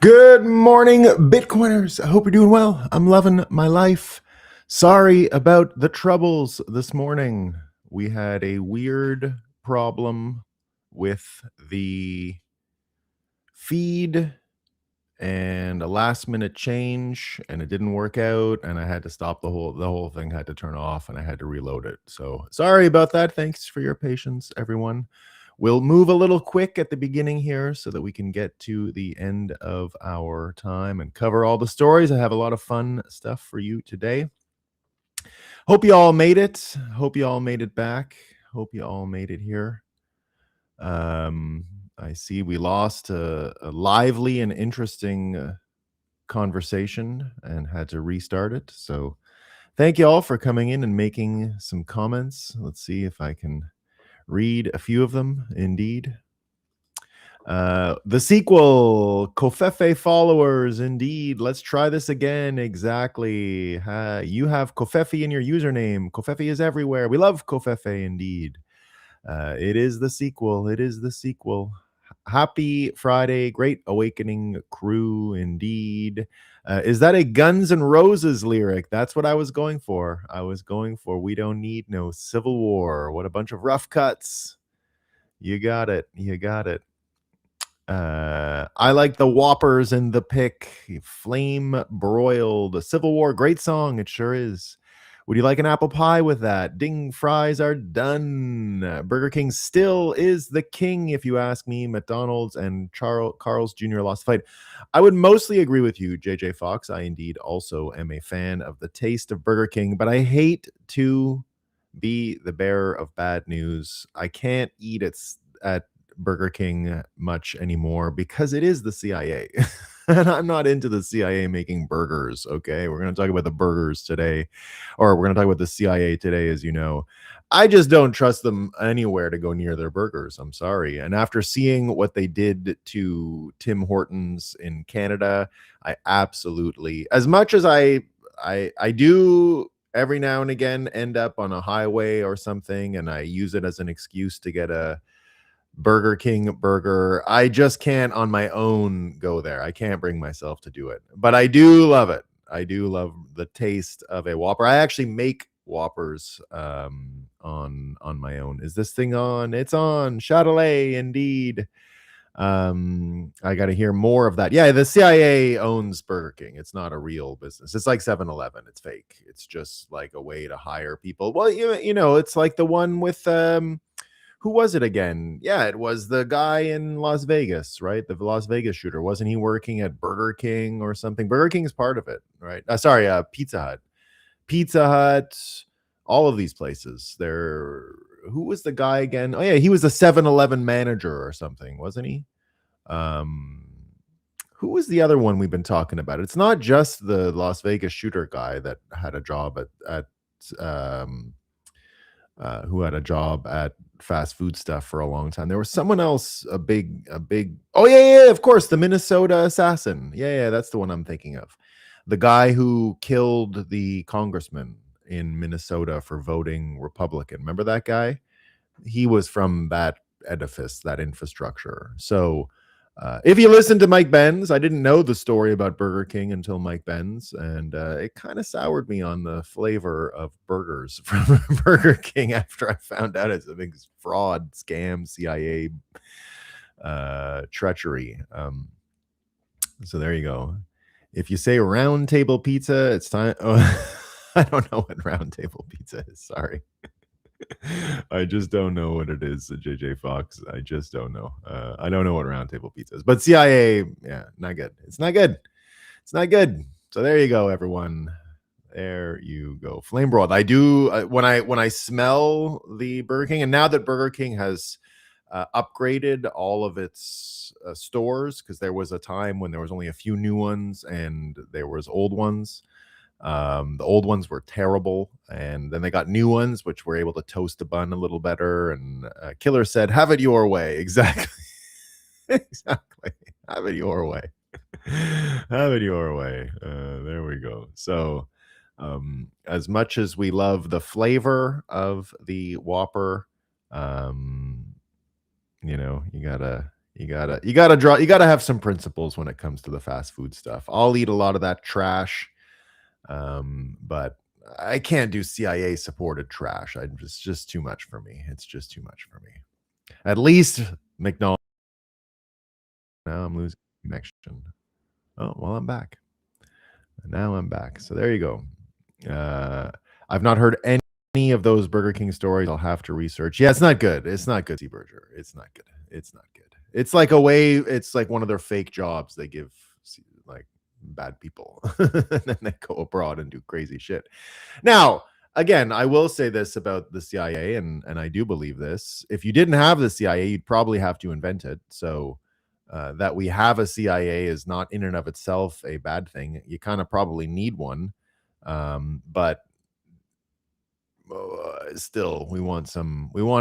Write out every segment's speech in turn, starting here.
Good morning, Bitcoiners. I hope you're doing well. I'm loving my life. Sorry about the troubles this morning. We had a weird problem with the feed and a last minute change, and it didn't work out, and I had to stop the whole thing had to turn off, and I had to reload it. So sorry about that. Thanks for your patience, everyone. We'll move a little quick at the beginning here so that we can get to the end of our time and cover all the stories. I have a lot of fun stuff for you today. Hope you all made it. Hope you all made it back. Hope you all made it here. I see we lost a lively and interesting conversation and had to restart it. So thank you all for coming in and making some comments. Let's see if I can read a few of them. Indeed. The sequel, Kofefe followers, indeed. Let's try this again. Exactly. You have Kofefe in your username. Kofefe is everywhere. We love Kofefe, indeed. It is the sequel. It is the sequel. Happy Friday, Great Awakening crew, indeed. Is that a Guns N' Roses lyric? That's what I was going for. I was going for We Don't Need No Civil War. What a bunch of rough cuts. You got it. You got it. I like the Whoppers and the pick. Flame broiled. Civil War, great song. It sure is. Would you like an apple pie with that? Ding, fries are done. Burger King still is the king, if you ask me. McDonald's and Carl's Jr. lost the fight. I would mostly agree with you, JJ Fox. I indeed also am a fan of the taste of Burger King, but I hate to be the bearer of bad news. I can't eat at Burger King much anymore because it is the CIA. And I'm not into the CIA making burgers, okay? We're going to talk about the burgers today, or we're going to talk about the CIA today, as you know. I just don't trust them anywhere to go near their burgers. I'm sorry. And after seeing what they did to Tim Hortons in Canada, I absolutely, as much as I do every now and again end up on a highway or something, and I use it as an excuse to get a Burger King burger. I just can't on my own go there. I can't bring myself to do it. But I do love it. I do love the taste of a Whopper. I actually make Whoppers on my own. Is this thing on? It's on. Chatelet, indeed. I got to hear more of that. Yeah, the CIA owns Burger King. It's not a real business. It's like 7-Eleven. It's fake. It's just like a way to hire people. Well, you know, it's like the one with who was it again? Yeah, it was the guy in Las Vegas, right? The Las Vegas shooter. Wasn't he working at Burger King or something? Burger King is part of it, right? Pizza Hut. Pizza Hut, all of these places. Who was the guy again? Oh, yeah, he was a 7-Eleven manager or something, wasn't he? Who was the other one we've been talking about? It's not just the Las Vegas shooter guy that had a job who had a job at fast food stuff for a long time. There was someone else, a big. Oh yeah, of course, the Minnesota assassin. Yeah, that's the one I'm thinking of. The guy who killed the congressman in Minnesota for voting Republican. Remember that guy? He was from that edifice, that infrastructure. So if you listen to Mike Benz, I didn't know the story about Burger King until Mike Benz, and it kind of soured me on the flavor of burgers from Burger King after I found out it's a big fraud, scam, CIA treachery. So there you go. If you say round table pizza, it's time. Oh, I don't know what round table pizza is. Sorry. I just don't know what it is, JJ Fox. I just don't know. I don't know what round table pizza is. But CIA, yeah, not good. It's not good. It's not good. So there you go, everyone. There you go. Flame broiled. I do when I smell the Burger King, and now that Burger King has upgraded all of its stores, because there was a time when there was only a few new ones and there was old ones. The old ones were terrible, and then they got new ones which were able to toast a bun a little better. And Killer said, "Have it your way." Exactly. Exactly. Have it your way. Have it your way. There we go. So as much as we love the flavor of the Whopper, you know, you You gotta have some principles when it comes to the fast food stuff. I'll eat a lot of that trash, but I can't do CIA supported trash. It's just too much for me. It's just too much for me. At least McDonald's. Now I'm losing connection. Oh, well, I'm back. Now I'm back. So there you go. I've not heard any of those Burger King stories. I'll have to research. Yeah, it's not good. It's not good, Burger. It's not good. It's not good. It's like it's like one of their fake jobs they give like bad people. And then they go abroad and do crazy shit. Now, again, I will say this about the CIA, and I do believe this. If you didn't have the CIA, you'd probably have to invent it. So that we have a CIA is not in and of itself a bad thing. You kind of probably need one, but still, we want to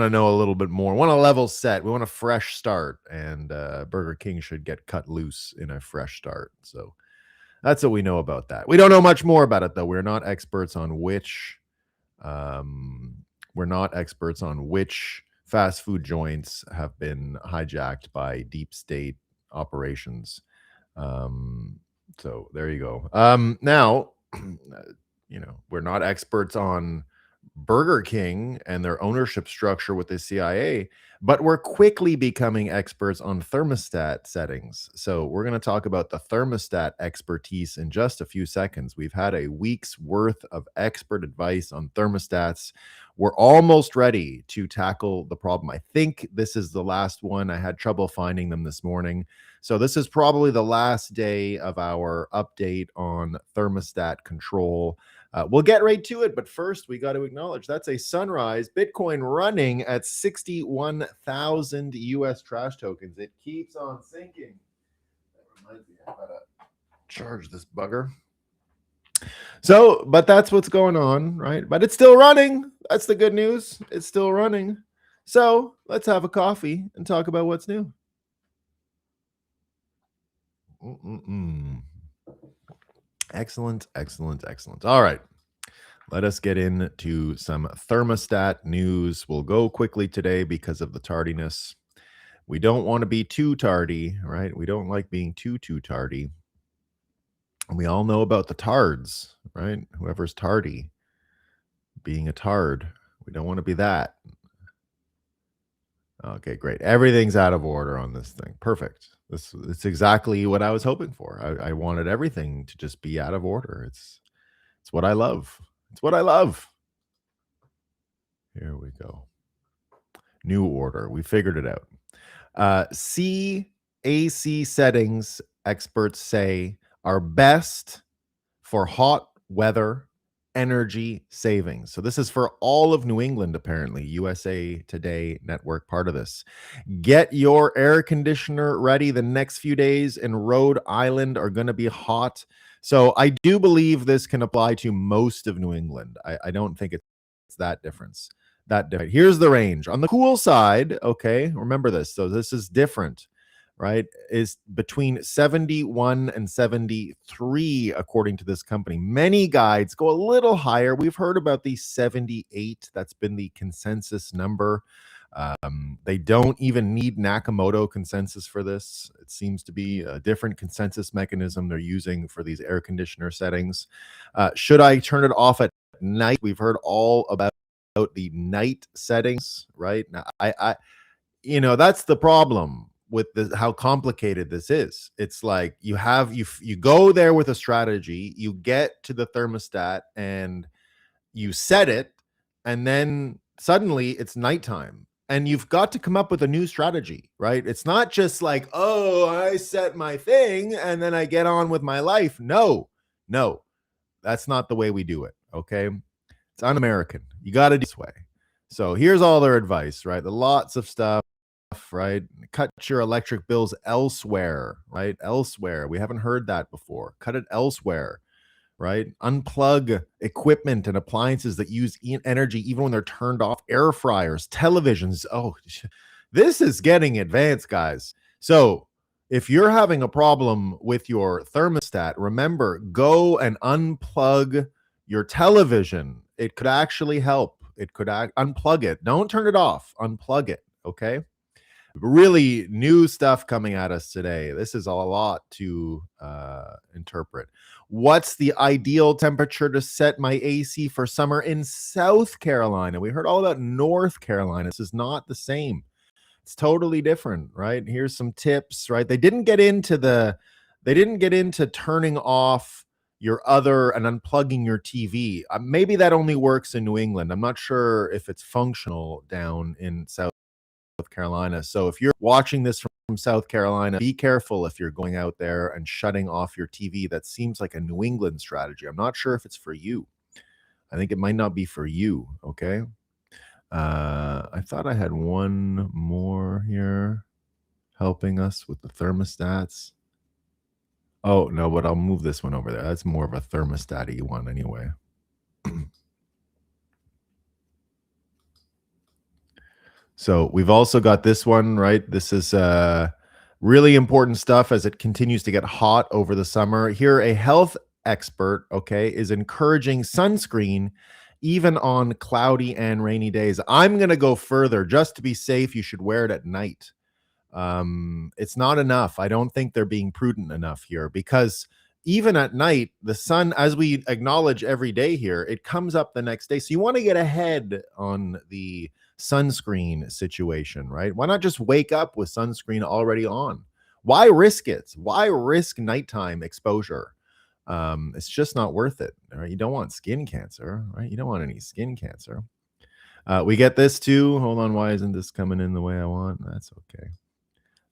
know a little bit more. We want a level set. We want a fresh start, and Burger King should get cut loose in a fresh start. So that's what we know about that. We don't know much more about it, though. We're not experts on which fast food joints have been hijacked by deep state operations. So there you go. Now, we're not experts on Burger King and their ownership structure with the CIA, but we're quickly becoming experts on thermostat settings. So we're going to talk about the thermostat expertise in just a few seconds. We've had a week's worth of expert advice on thermostats. We're almost ready to tackle the problem. I think this is the last one. I had trouble finding them this morning. So this is probably the last day of our update on thermostat control. We'll get right to it, but first we got to acknowledge that's a sunrise. Bitcoin running at 61,000 US trash tokens. It keeps on sinking. That reminds me, I gotta charge this bugger. So, but that's what's going on, right? But it's still running. That's the good news. It's still running. So let's have a coffee and talk about what's new. Excellent, excellent, excellent. All right. Let us get into some thermostat news. We'll go quickly today because of the tardiness. We don't want to be too tardy, right? We don't like being too tardy. And we all know about the tards, right? Whoever's tardy, being a tard. We don't want to be that. Okay, great. Everything's out of order on this thing. Perfect. It's exactly what I was hoping for. I wanted everything to just be out of order. It's what I love. It's what I love. Here we go. New order. We figured it out. CAC settings, experts say, are best for hot weather energy savings. So this is for all of New England, apparently. USA Today Network, part of this. Get your air conditioner ready. The next few days in Rhode Island are going to be hot. So I do believe this can apply to most of New England. I don't think it's that difference. Here's the range. On the cool side, okay, remember this. So this is different, right? Is between 71 and 73, according to this company. Many guides go a little higher. We've heard about the 78. That's been the consensus number. They don't even need Nakamoto consensus for this. It seems to be a different consensus mechanism they're using for these air conditioner settings. Should I turn it off at night? We've heard all about the night settings, right? Now, that's the problem with this, how complicated this is. It's like you go there with a strategy, you get to the thermostat and you set it, and then suddenly it's nighttime. And you've got to come up with a new strategy, right? It's not just like, oh, I set my thing and then I get on with my life. No, that's not the way we do it, okay? It's un-American. You got to do it this way. So here's all their advice, right? The lots of stuff, right? Cut your electric bills elsewhere, right? Elsewhere. We haven't heard that before. Cut it elsewhere, right? Unplug equipment and appliances that use energy even when they're turned off. Air fryers, televisions. Oh, this is getting advanced, guys. So if you're having a problem with your thermostat, remember, go and unplug your television. It could actually help. It could unplug it. Don't turn it off. Unplug it, okay? Really new stuff coming at us today. This is a lot to interpret. What's the ideal temperature to set my AC for summer in South Carolina? We heard all about North Carolina. This is not the same. It's totally different, right? Here's some tips, right? They didn't get into turning off your other and unplugging your TV. Maybe that only works in New England. I'm not sure if it's functional down in South Carolina. So if you're watching this from South Carolina, be careful if you're going out there and shutting off your TV. That seems like a New England strategy. I'm not sure if it's for you. I think it might not be for you, okay? I thought I had one more here helping us with the thermostats. Oh, no, but I'll move this one over there. That's more of a thermostat-y one anyway. So we've also got this one, right? This is really important stuff as it continues to get hot over the summer. Here, a health expert, okay, is encouraging sunscreen even on cloudy and rainy days. I'm going to go further. Just to be safe, you should wear it at night. It's not enough. I don't think they're being prudent enough here, because even at night, the sun, as we acknowledge every day here, it comes up the next day. So you want to get ahead on the sunscreen situation, right? Why not just wake up with sunscreen already on? Why risk it? Why risk nighttime exposure? It's just not worth it. Right? You don't want skin cancer, right? You don't want any skin cancer. We get this too. Hold on. Why isn't this coming in the way I want? That's okay.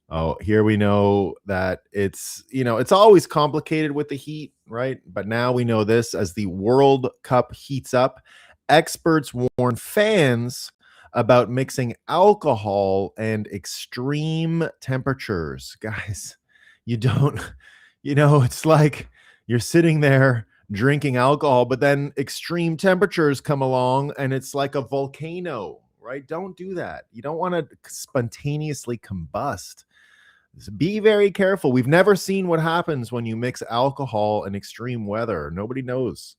Oh, here we know that it's always complicated with the heat, right? But now we know this: as the World Cup heats up, experts warn fans about mixing alcohol and extreme temperatures. Guys, it's like you're sitting there drinking alcohol, but then extreme temperatures come along and it's like a volcano, right? Don't do that. You don't want to spontaneously combust. Be very careful. We've never seen what happens when you mix alcohol and extreme weather. Nobody knows.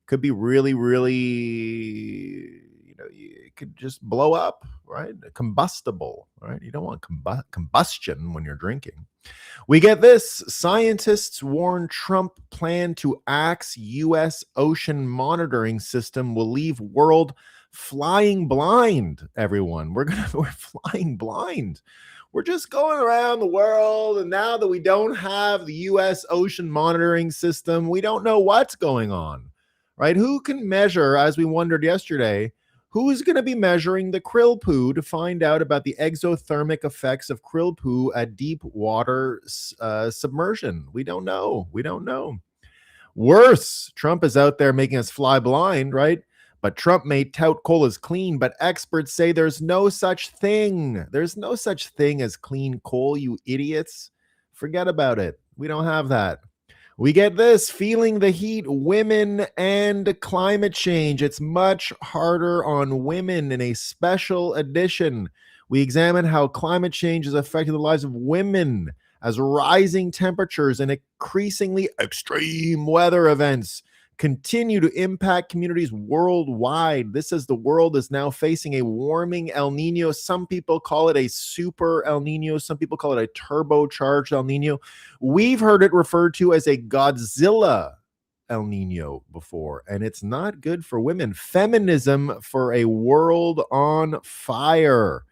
Could be really, really, it could just blow up, right? Combustible, right? You don't want combustion when you're drinking. We get this. Scientists warn Trump plan to axe U.S. ocean monitoring system will leave world flying blind, everyone. We're flying blind. We're just going around the world, and now that we don't have the U.S. ocean monitoring system, we don't know what's going on, right? Who can measure, as we wondered yesterday, who's going to be measuring the krill poo to find out about the exothermic effects of krill poo at deep water submersion? We don't know. We don't know. Worse, Trump is out there making us fly blind, right? But Trump may tout coal as clean, but experts say there's no such thing. There's no such thing as clean coal, you idiots. Forget about it. We don't have that. We get this: feeling the heat, women and climate change. It's much harder on women. In a special edition, we examine how climate change is affecting the lives of women as rising temperatures and increasingly extreme weather events continue to impact communities worldwide. This as the world is now facing a warming El Nino. Some people call it a super El Nino. Some people call it a turbocharged El Nino. We've heard it referred to as a Godzilla El Nino before, and it's not good for women. Feminism for a World on Fire.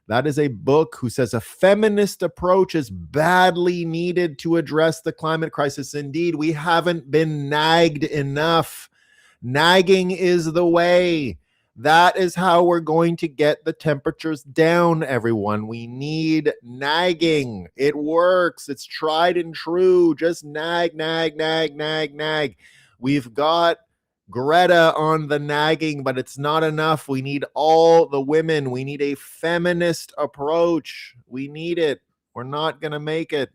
That is a book who says a feminist approach is badly needed to address the climate crisis. Indeed, we haven't been nagged enough. Nagging is the way. That is how we're going to get the temperatures down, everyone. We need nagging. It works. It's tried and true. Just nag, nag, nag, nag, nag. We've got Greta on the nagging, but it's not enough. We need all the women. We need a feminist approach. We need it. We're not going to make it.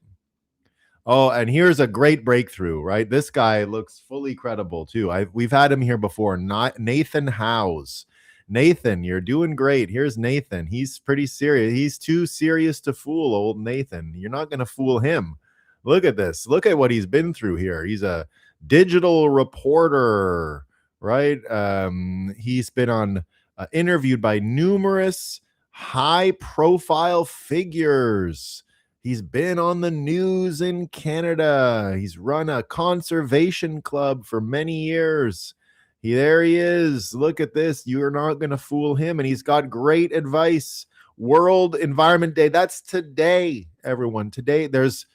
Oh, and here's a great breakthrough, right? This guy looks fully credible too. We've had him here before. Nathan Howes. Nathan, you're doing great. Here's Nathan. He's pretty serious. He's too serious to fool old Nathan. You're not going to fool him. Look at this. Look at what he's been through here. He's a digital reporter, right? He's been interviewed by numerous high-profile figures. He's been on the news in Canada. He's run a conservation club for many years. There he is. Look at this. You are not going to fool him. And he's got great advice. World Environment Day. That's today, everyone. Today, there's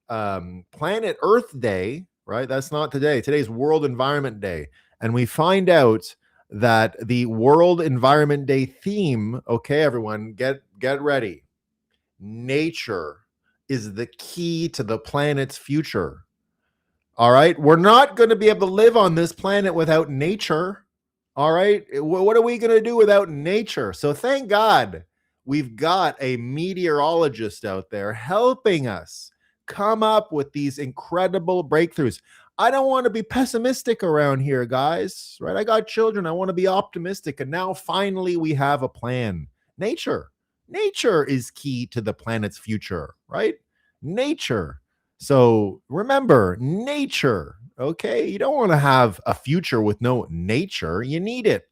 Planet Earth Day, right? That's not today. Today's World Environment Day. And we find out that the World Environment Day theme, okay, everyone, get ready. Nature is the key to the planet's future. All right. We're not going to be able to live on this planet without nature. All right. What are we going to do without nature? So thank God we've got a meteorologist out there helping us come up with these incredible breakthroughs. I don't want to be pessimistic around here, guys, right? I got children. I want to be optimistic. And now finally we have a plan. Nature is key to the planet's future, right? Nature. So remember, nature, okay? You don't want to have a future with no nature. You need it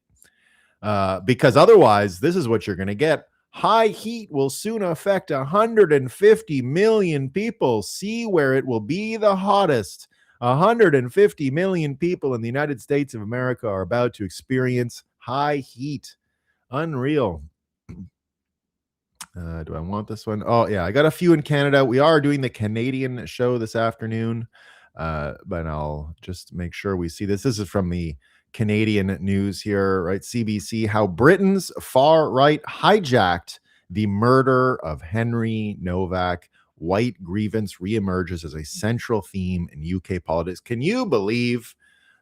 because otherwise, this is what you're going to get. High heat will soon affect 150 million people. See where it will be the hottest. 150 million people in the United States of America are about to experience high heat. Unreal. Do I want this one? Oh, yeah, I got a few in Canada. We are doing the Canadian show this afternoon, but I'll just make sure we see this. This is from the Canadian news here, right? CBC, how Britain's far right hijacked the murder of Henry Novak. White grievance reemerges as a central theme in UK politics. Can you believe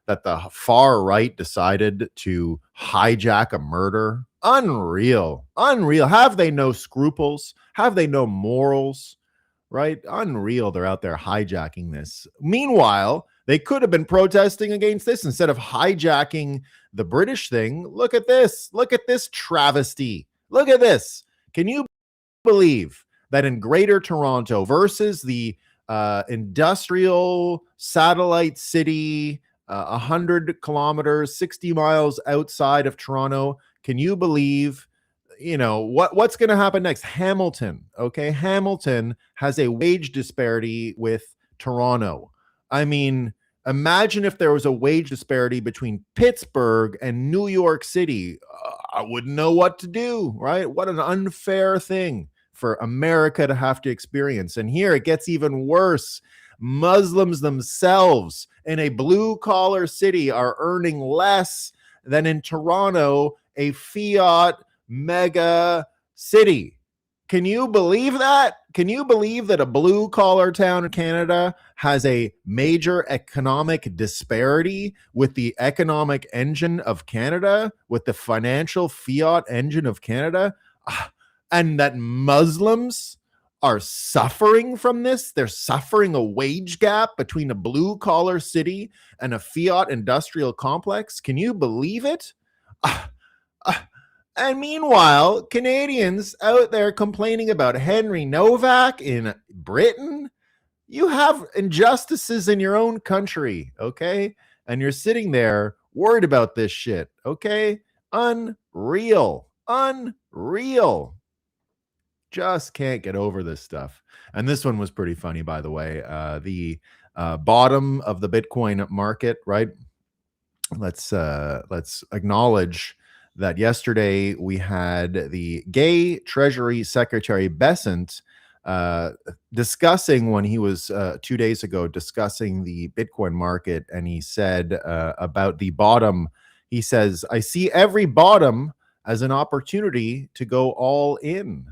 that the far right decided to hijack a murder? Unreal. Have they no scruples? Have they no morals? Right? Unreal. They're out there hijacking this. Meanwhile, they could have been protesting against this instead of hijacking the British thing. Look at this. Look at this travesty. Look at this. Can you believe that in Greater Toronto versus the industrial satellite city 100 kilometers, 60 miles outside of Toronto? Can you believe, what's going to happen next? Hamilton, okay? Hamilton has a wage disparity with Toronto. I mean, imagine if there was a wage disparity between Pittsburgh and New York City. I wouldn't know what to do, right? What an unfair thing for America to have to experience. And here it gets even worse. Muslims themselves in a blue-collar city are earning less than in Toronto, a fiat mega city. Can you believe that? Can you believe that a blue-collar town in Canada has a major economic disparity with the economic engine of Canada, with the financial fiat engine of Canada, and that Muslims are suffering from this? They're suffering a wage gap between a blue-collar city and a fiat industrial complex. Can you believe it? And meanwhile, Canadians out there complaining about Henry Novak in Britain. You have injustices in your own country, okay? And you're sitting there worried about this shit, okay? Unreal. Just can't get over this stuff. And this one was pretty funny, by the way. The bottom of the Bitcoin market, right? Let's acknowledge that yesterday we had the gay Treasury Secretary Bessent discussing, when he was 2 days ago discussing the Bitcoin market, and he said about the bottom, he says, I see every bottom as an opportunity to go all in.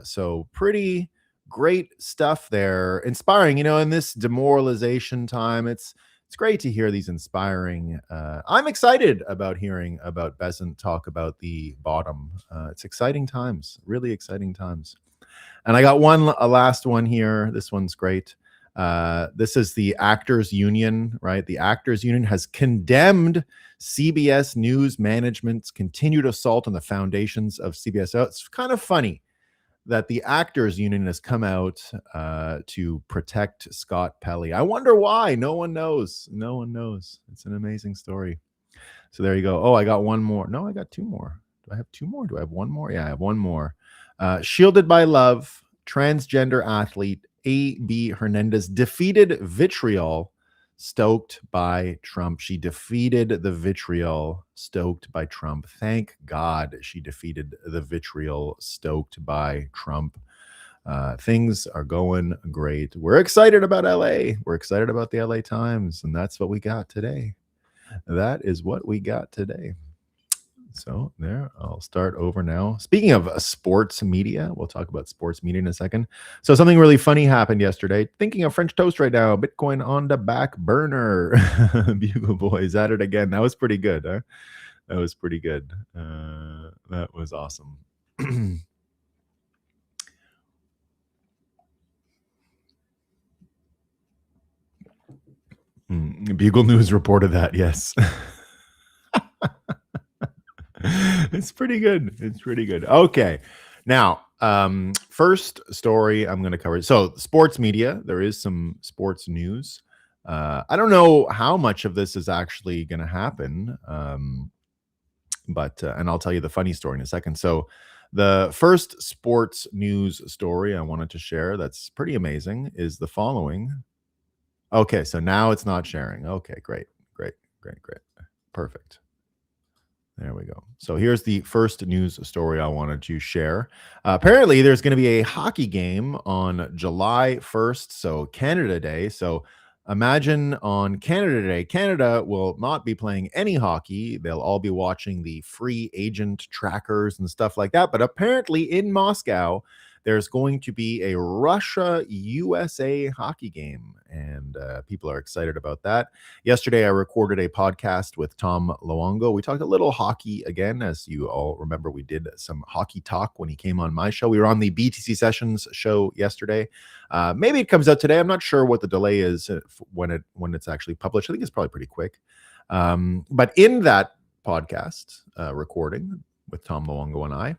So pretty great stuff there. Inspiring, in this demoralization time, it's great to hear these inspiring. I'm excited about hearing about Besant talk about the bottom. It's exciting times, really exciting times. And I got a last one here. This one's great. This is the Actors Union, right? The Actors Union has condemned CBS News management's continued assault on the foundations of CBS. So it's kind of funny that the Actors Union has come out to protect Scott Pelley. I wonder why. No one knows. It's an amazing story. So there you go. Oh, I got one more. No, I got two more. Do I have two more? Do I have one more? Yeah, I have one more. Shielded by love, transgender athlete A.B. Hernandez defeated vitriol stoked by Trump. She defeated the vitriol stoked by Trump. Thank God she defeated the vitriol stoked by Trump. Things are going great. We're excited about LA. We're excited about the LA Times, and that's what we got today. That is what we got today. So there, I'll start over now. Speaking of sports media, we'll talk about sports media in a second. So something really funny happened yesterday. Thinking of French toast right now. Bitcoin on the back burner. Bugle Boys at it again. That was pretty good. Huh? That was pretty good. That was awesome. Bugle News reported that. Yes. It's pretty good. It's pretty good. Okay. Now, first story I'm going to cover. So, sports media, there is some sports news. I don't know how much of this is actually going to happen, but and I'll tell you the funny story in a second. So, the first sports news story I wanted to share that's pretty amazing is the following. Okay, so now it's not sharing. Okay, great. Perfect. There we go. So here's the first news story I wanted to share. Apparently, there's going to be a hockey game on July 1st, so Canada Day. So imagine on Canada Day, Canada will not be playing any hockey. They'll all be watching the free agent trackers and stuff like that. But apparently, in Moscow, there's going to be a Russia-USA hockey game, and people are excited about that. Yesterday, I recorded a podcast with Tom Luongo. We talked a little hockey again. As you all remember, we did some hockey talk when he came on my show. We were on the BTC Sessions show yesterday. Maybe it comes out today. I'm not sure what the delay is when it's actually published. I think it's probably pretty quick. But in that podcast recording with Tom Luongo and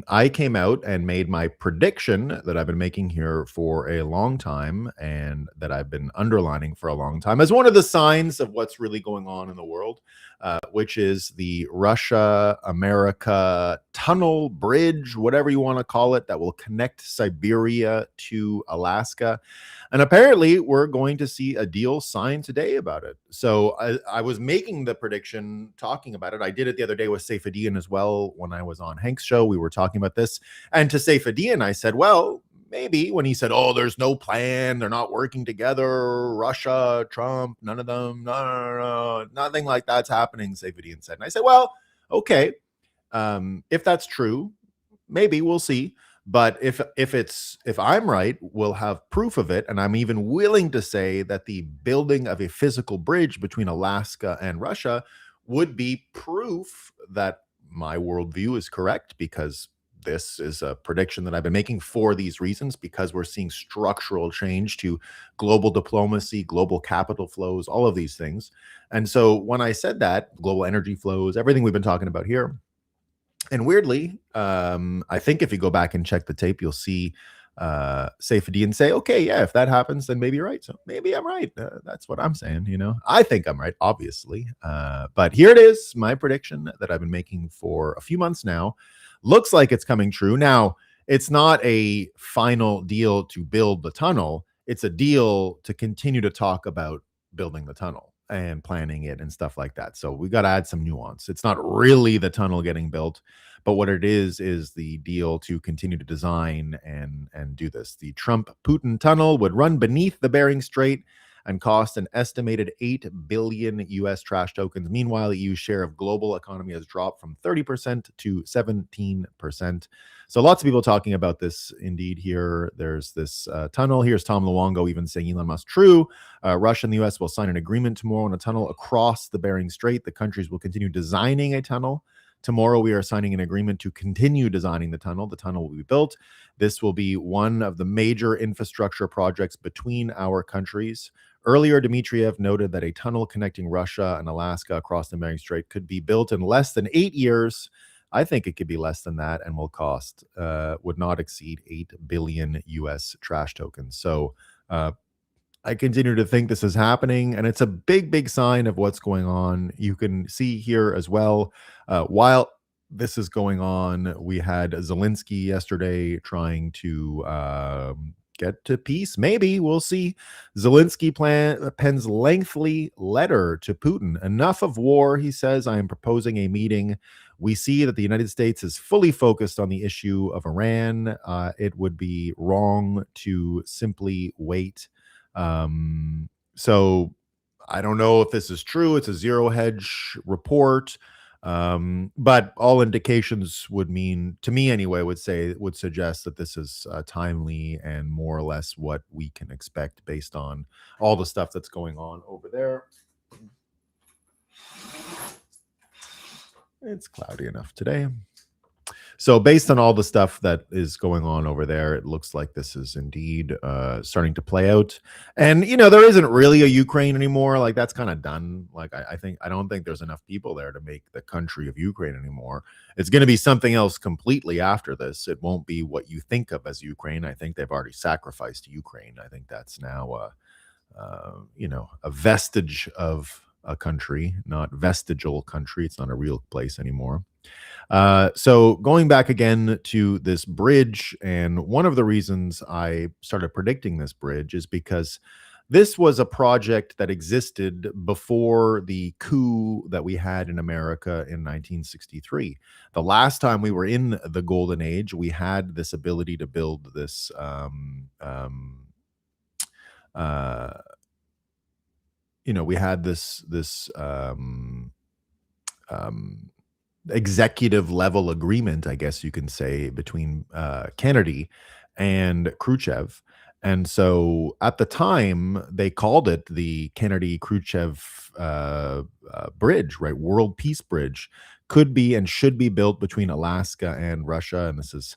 I came out and made my prediction that I've been making here for a long time and that I've been underlining for a long time as one of the signs of what's really going on in the world, which is the Russia-America tunnel bridge, whatever you want to call it, that will connect Siberia to Alaska. And apparently, we're going to see a deal signed today about it. So I was making the prediction, talking about it. I did it the other day with Saifedean as well. When I was on Hank's show, we were talking about this. And to Saifedean, I said, well, maybe when he said, oh, there's no plan, they're not working together, Russia, Trump, none of them, no, nothing like that's happening, Saifedean said. And I said, well, okay, if that's true, maybe we'll see. But if I'm right, we'll have proof of it. And I'm even willing to say that the building of a physical bridge between Alaska and Russia would be proof that my worldview is correct, because this is a prediction that I've been making for these reasons, because we're seeing structural change to global diplomacy, global capital flows, all of these things. And so when I said that, global energy flows, everything we've been talking about here, and weirdly, I think if you go back and check the tape, you'll see Saifedean say, okay, yeah, if that happens, then maybe you're right. So maybe I'm right. That's what I'm saying, I think I'm right, obviously. But here it is, my prediction that I've been making for a few months now. Looks like it's coming true. Now, it's not a final deal to build the tunnel. It's a deal to continue to talk about building the tunnel and planning it and stuff like that. So we got to add some nuance. It's not really the tunnel getting built, but what it is the deal to continue to design and do this. The Trump-Putin tunnel would run beneath the Bering Strait and cost an estimated 8 billion US trash tokens. Meanwhile, the EU's share of global economy has dropped from 30% to 17%. So lots of people talking about this. Indeed, here there's this tunnel. Here's Tom Luongo even saying, Elon Musk, true. Russia and the US will sign an agreement tomorrow on a tunnel across the Bering Strait. The countries will continue designing a tunnel. Tomorrow, we are signing an agreement to continue designing the tunnel. The tunnel will be built. This will be one of the major infrastructure projects between our countries. Earlier, Dmitriev noted that a tunnel connecting Russia and Alaska across the Bering Strait could be built in less than 8 years. I think it could be less than that and will cost, would not exceed 8 billion US trash tokens. So I continue to think this is happening, and it's a big, big sign of what's going on. You can see here as well, while this is going on. We had Zelensky yesterday trying to get to peace. Maybe we'll see. Zelensky pens lengthy letter to Putin. Enough of war, he says. I am proposing a meeting. We see that the United States is fully focused on the issue of Iran. It would be wrong to simply wait. So I don't know if this is true. It's a zero hedge report. But all indications would mean, to me anyway, would suggest that this is timely and more or less what we can expect based on all the stuff that's going on over there. It's cloudy enough today. So based on all the stuff that is going on over there, it looks like this is indeed starting to play out. And there isn't really a Ukraine anymore. Like, that's kind of done. Like, I don't think there's enough people there to make the country of Ukraine anymore. It's going to be something else completely after this. It won't be what you think of as Ukraine. I think they've already sacrificed Ukraine. I think that's now a vestige of a country, not vestigial country. It's not a real place anymore. So going back again to this bridge, and one of the reasons I started predicting this bridge is because this was a project that existed before the coup that we had in America in 1963. The last time we were in the golden age, we had this ability to build this we had this executive level agreement, I guess you can say, between Kennedy and Khrushchev. And so at the time, they called it the Kennedy Khrushchev bridge, right? World Peace Bridge. Could be and should be built between Alaska and Russia. And this is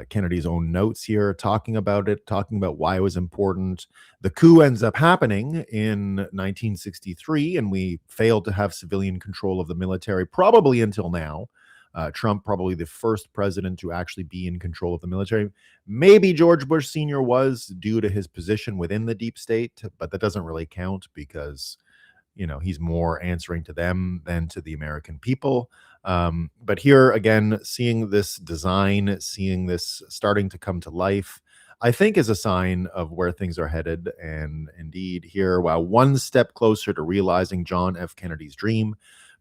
Kennedy's own notes here talking about it, talking about why it was important. The coup ends up happening in 1963, and we failed to have civilian control of the military probably until now. Trump, probably the first president to actually be in control of the military. Maybe George Bush Sr. was, due to his position within the deep state, but that doesn't really count because he's more answering to them than to the American people. But here again, seeing this design, seeing this starting to come to life, I think is a sign of where things are headed. And indeed, here, while one step closer to realizing John F. Kennedy's dream,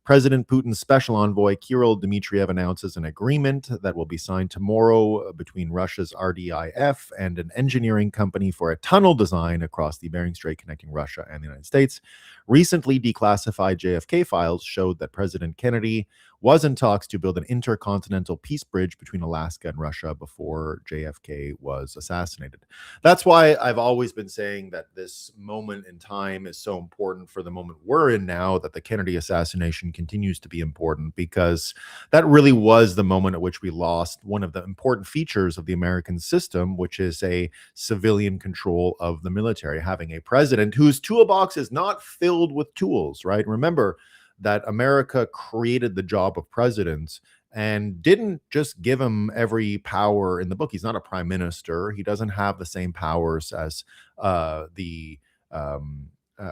President Putin's special envoy, Kirill Dmitriev, announces an agreement that will be signed tomorrow between Russia's RDIF and an engineering company for a tunnel design across the Bering Strait connecting Russia and the United States. Recently declassified JFK files showed that President Kennedy was in talks to build an intercontinental peace bridge between Alaska and Russia before JFK was assassinated. That's why I've always been saying that this moment in time is so important for the moment we're in now, that the Kennedy assassination continues to be important, because that really was the moment at which we lost one of the important features of the American system, which is a civilian control of the military, having a president whose toolbox is not filled with tools, right? Remember that America created the job of president and didn't just give him every power in the book. He's not a prime minister. He doesn't have the same powers as the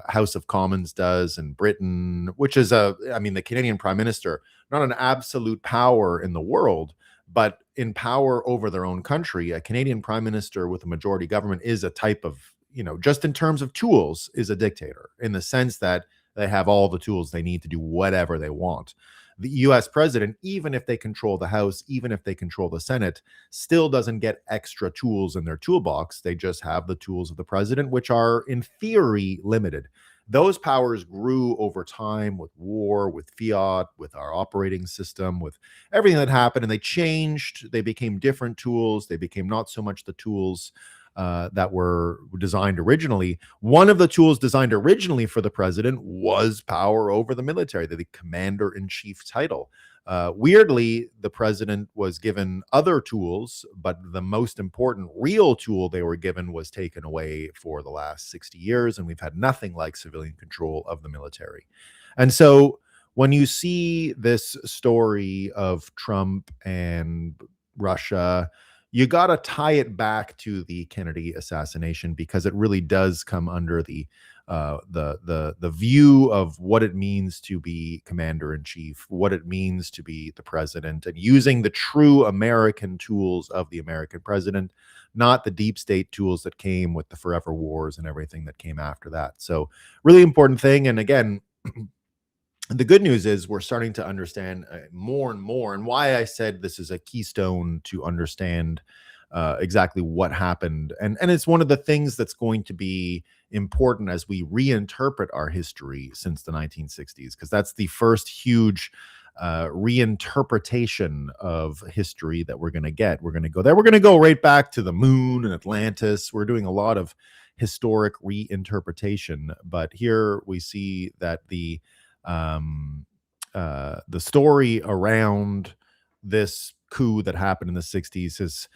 House of Commons does in Britain, which is the Canadian prime minister, not an absolute power in the world, but in power over their own country. A Canadian prime minister with a majority government is a type of, just in terms of tools, is a dictator, in the sense that they have all the tools they need to do whatever they want. The US president, even if they control the House, even if they control the Senate, still doesn't get extra tools in their toolbox. They just have the tools of the president, which are in theory limited. Those powers grew over time with war, with fiat, with our operating system, with everything that happened, and they changed. They became different tools. They became not so much the tools that were designed originally. One of the tools designed originally for the president was power over the military, the commander-in-chief title. Weirdly, the president was given other tools, but the most important real tool they were given was taken away for the last 60 years, and we've had nothing like civilian control of the military. And so when you see this story of Trump and Russia, you got to tie it back to the Kennedy assassination because it really does come under the view of what it means to be commander in chief, what it means to be the president, and using the true American tools of the American president, not the deep state tools that came with the forever wars and everything that came after that. So, really important thing. And again, the good news is we're starting to understand more and more, and why I said this is a keystone to understand exactly what happened. And it's one of the things that's going to be important as we reinterpret our history since the 1960s, because that's the first huge reinterpretation of history that we're going to get. We're going to go there. We're going to go right back to the moon and Atlantis. We're doing a lot of historic reinterpretation, but here we see that the story around this coup that happened in the 60s is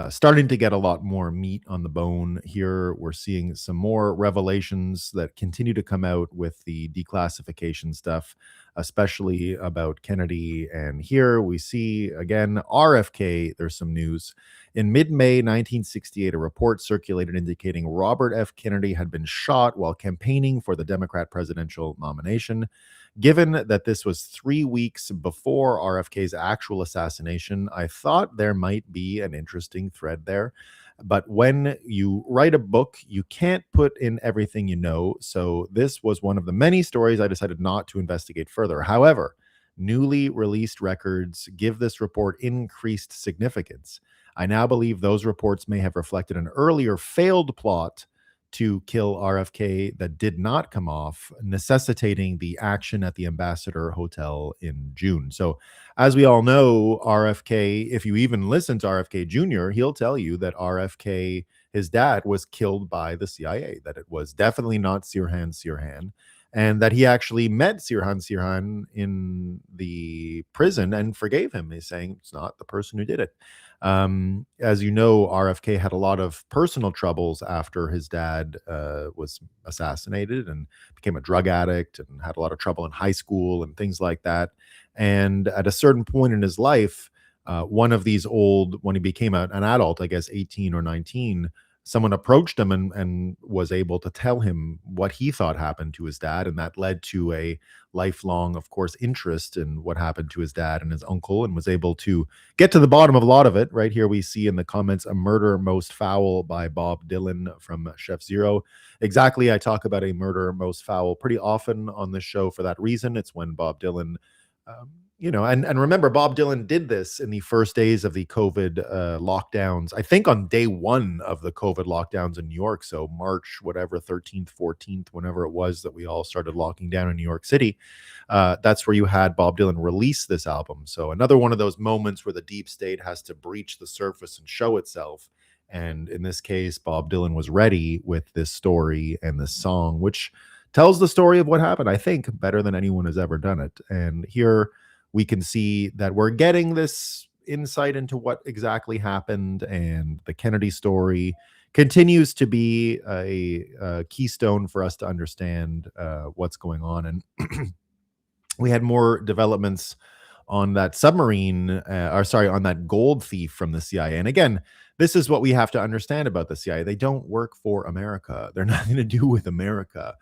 starting to get a lot more meat on the bone. Here we're seeing some more revelations that continue to come out with the declassification stuff, especially about Kennedy. And here we see again RFK. There's some news. In mid-May 1968, a report circulated indicating Robert F. Kennedy had been shot while campaigning for the Democrat presidential nomination. Given that this was 3 weeks before RFK's actual assassination, I thought there might be an interesting thread there. But when you write a book, you can't put in everything you know. So this was one of the many stories I decided not to investigate further. However, newly released records give this report increased significance. I now believe those reports may have reflected an earlier failed plot to kill RFK that did not come off, necessitating the action at the Ambassador Hotel in June. So, as we all know, RFK, if you even listen to RFK Jr., he'll tell you that RFK, his dad, was killed by the CIA, that it was definitely not Sirhan Sirhan, and that he actually met Sirhan Sirhan in the prison and forgave him. He's saying it's not the person who did it. As you know, RFK had a lot of personal troubles after his dad was assassinated and became a drug addict and had a lot of trouble in high school and things like that. And at a certain point in his life, one of these when he became an adult, I guess 18 or 19, someone approached him and was able to tell him what he thought happened to his dad. And that led to a lifelong, of course, interest in what happened to his dad and his uncle, and was able to get to the bottom of a lot of it. Right here we see in the comments, A Murder Most Foul by Bob Dylan from Chef Zero. Exactly, I talk about A Murder Most Foul pretty often on this show for that reason. It's when Bob Dylan and remember, Bob Dylan did this in the first days of the COVID lockdowns. I think on day one of the COVID lockdowns in New York. So March, whatever, 13th, 14th, whenever it was that we all started locking down in New York City. That's where you had Bob Dylan release this album. So another one of those moments where the deep state has to breach the surface and show itself. And in this case, Bob Dylan was ready with this story and this song, which tells the story of what happened, I think, better than anyone has ever done it. And here we can see that we're getting this insight into what exactly happened, and the Kennedy story continues to be a keystone for us to understand what's going on. And we had more developments on that submarine, on that gold thief from the CIA. And again, this is what we have to understand about the CIA. They don't work for America. They're nothing to do with America.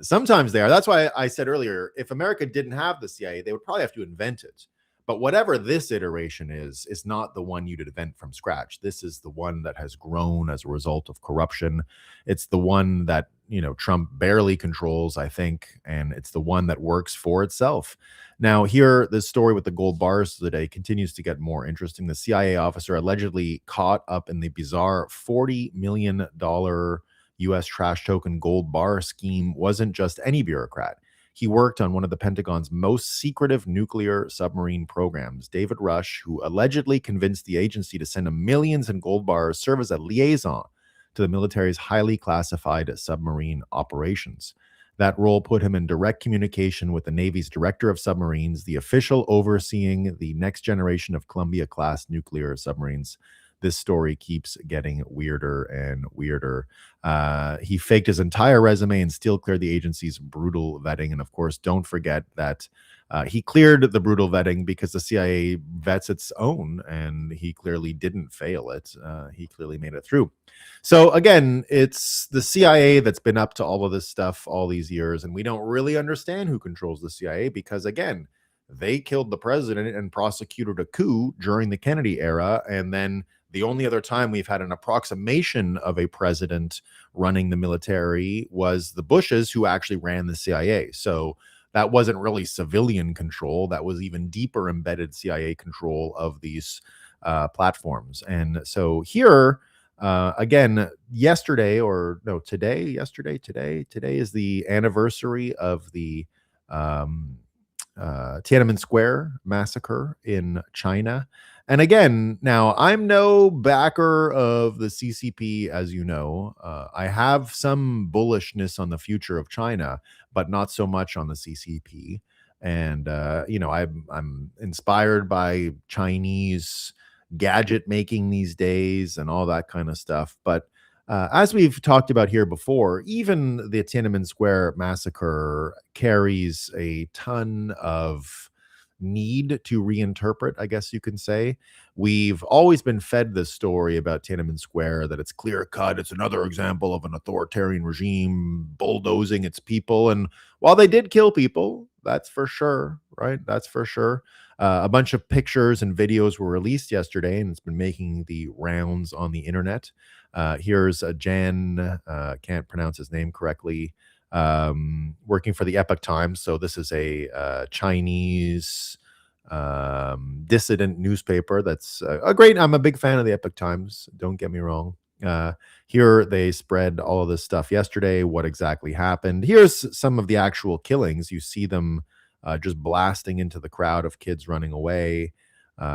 Sometimes they are. That's why I said earlier, if America didn't have the CIA, they would probably have to invent it. But whatever this iteration is not the one you'd invent from scratch. This is the one that has grown as a result of corruption. It's the one that, Trump barely controls, I think, and it's the one that works for itself. Now, here, this story with the gold bars today continues to get more interesting. The CIA officer allegedly caught up in the bizarre $40 million U.S. trash token gold bar scheme wasn't just any bureaucrat. He worked on one of the Pentagon's most secretive nuclear submarine programs. David Rush, who allegedly convinced the agency to send him millions in gold bars, serve as a liaison to the military's highly classified submarine operations. That role put him in direct communication with the Navy's Director of Submarines, the official overseeing the next generation of Columbia-class nuclear submarines. this story keeps getting weirder and weirder. He faked his entire resume and still cleared the agency's brutal vetting. And of course, don't forget that he cleared the brutal vetting because the CIA vets its own, and he clearly didn't fail it. He clearly made it through. So again, it's the CIA that's been up to all of this stuff all these years, and we don't really understand who controls the CIA because, again, they killed the president and prosecuted a coup during the Kennedy era, and then the only other time we've had an approximation of a president running the military was the Bushes, who actually ran the CIA. So that wasn't really civilian control. That was even deeper embedded CIA control of these platforms. And so here, again, today is the anniversary of the Tiananmen Square massacre in China. And again, now I'm no backer of the CCP, as you know. I have some bullishness on the future of China, but not so much on the CCP. And I'm inspired by Chinese gadget making these days and all that kind of stuff. But as we've talked about here before, even the Tiananmen Square massacre carries a ton of need to reinterpret, I guess you can say. We've always been fed this story about Tiananmen Square, that it's clear cut. It's another example of an authoritarian regime bulldozing its people. And while they did kill people, that's for sure, right? That's for sure. A bunch of pictures and videos were released yesterday, and it's been making the rounds on the internet. Here's a Jan, can't pronounce his name correctly, working for the Epoch Times. So this is a Chinese dissident newspaper that's a great. I'm a big fan of the Epoch Times. Don't get me wrong. Here they spread all of this stuff yesterday. What exactly happened? Here's some of the actual killings. You see them just blasting into the crowd of kids running away.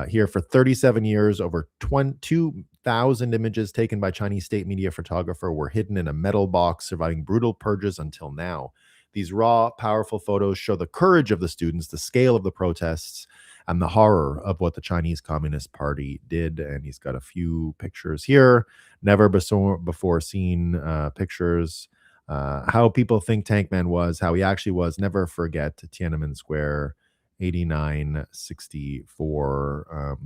Here for 37 years, over 2,000 images taken by Chinese state media photographer were hidden in a metal box, surviving brutal purges until now. These raw, powerful photos show the courage of the students, the scale of the protests, and the horror of what the Chinese Communist Party did. And he's got a few pictures here, never before seen pictures. How people think Tank Man was, how he actually was. Never forget Tiananmen Square, 8964.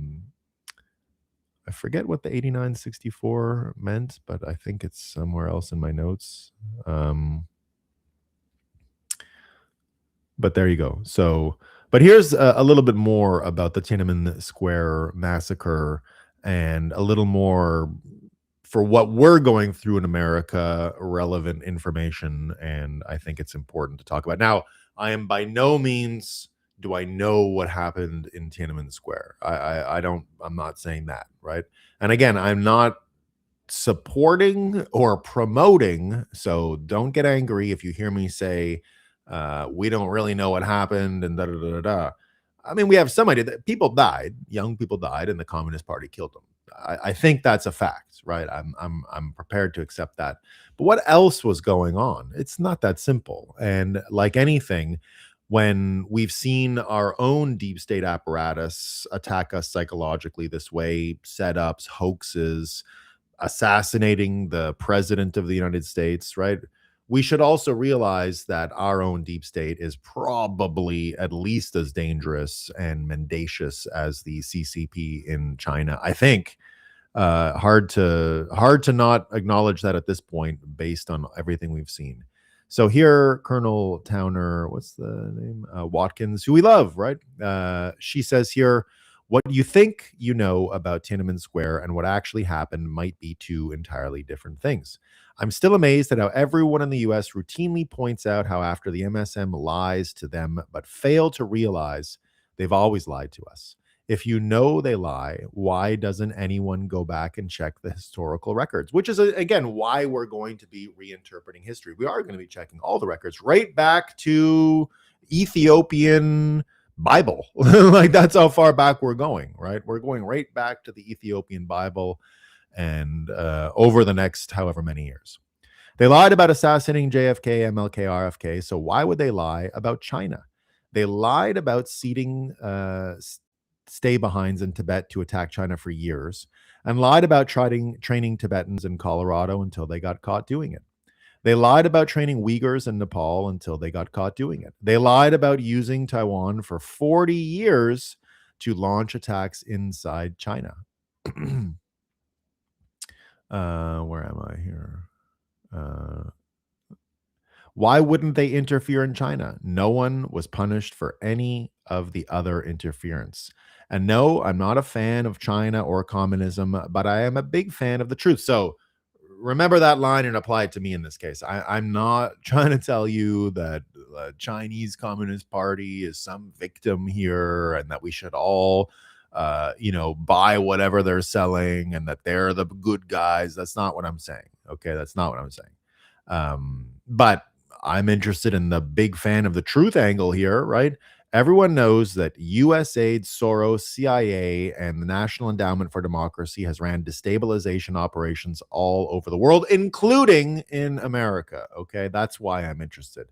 I forget what the 8964 meant, but I think it's somewhere else in my notes. But there you go. So, but here's a little bit more about the Tiananmen Square massacre, and a little more for what we're going through in America, relevant information. And I think it's important to talk about. Now, I am by no means do I know what happened in Tiananmen Square. I'm not saying that, right? And again, I'm not supporting or promoting, so don't get angry if you hear me say we don't really know what happened and da da da da. I mean, we have some idea that people died, young people died, and the Communist Party killed them. I think that's a fact, right? I'm prepared to accept that. But what else was going on? It's not that simple. And like anything, when we've seen our own deep state apparatus attack us psychologically this way, setups, hoaxes, assassinating the president of the United States, right? We should also realize that our own deep state is probably at least as dangerous and mendacious as the CCP in China. I think hard to not acknowledge that at this point, based on everything we've seen. So here, Colonel Towner, what's the name? Watkins, who we love, right? She says here, what you think you know about Tiananmen Square and what actually happened might be two entirely different things. I'm still amazed at how everyone in the US routinely points out how after the MSM lies to them, but fail to realize they've always lied to us. If you know they lie, why doesn't anyone go back and check the historical records? Which is, again, why we're going to be reinterpreting history. We are going to be checking all the records right back to Ethiopian Bible. Like, that's how far back we're going, right? We're going right back to the Ethiopian Bible, and over the next however many years. They lied about assassinating JFK, MLK, RFK. So why would they lie about China? They lied about seating stay-behinds in Tibet to attack China for years. and lied about training Tibetans in Colorado until they got caught doing it. They lied about training Uyghurs in Nepal until they got caught doing it. They lied about using Taiwan for 40 years to launch attacks inside China. Where am I here? Why wouldn't they interfere in China? No one was punished for any of the other interference. And no, I'm not a fan of China or communism, but I am a big fan of the truth. So remember that line and apply it to me in this case. I'm not trying to tell you that the Chinese Communist Party is some victim here and that we should all, buy whatever they're selling and that they're the good guys. That's not what I'm saying. Okay. That's not what I'm saying. But I'm interested in the big fan of the truth angle here, right? Everyone knows that USAID, Soros, CIA, and the National Endowment for Democracy has ran destabilization operations all over the world, including in America. Okay, that's why I'm interested.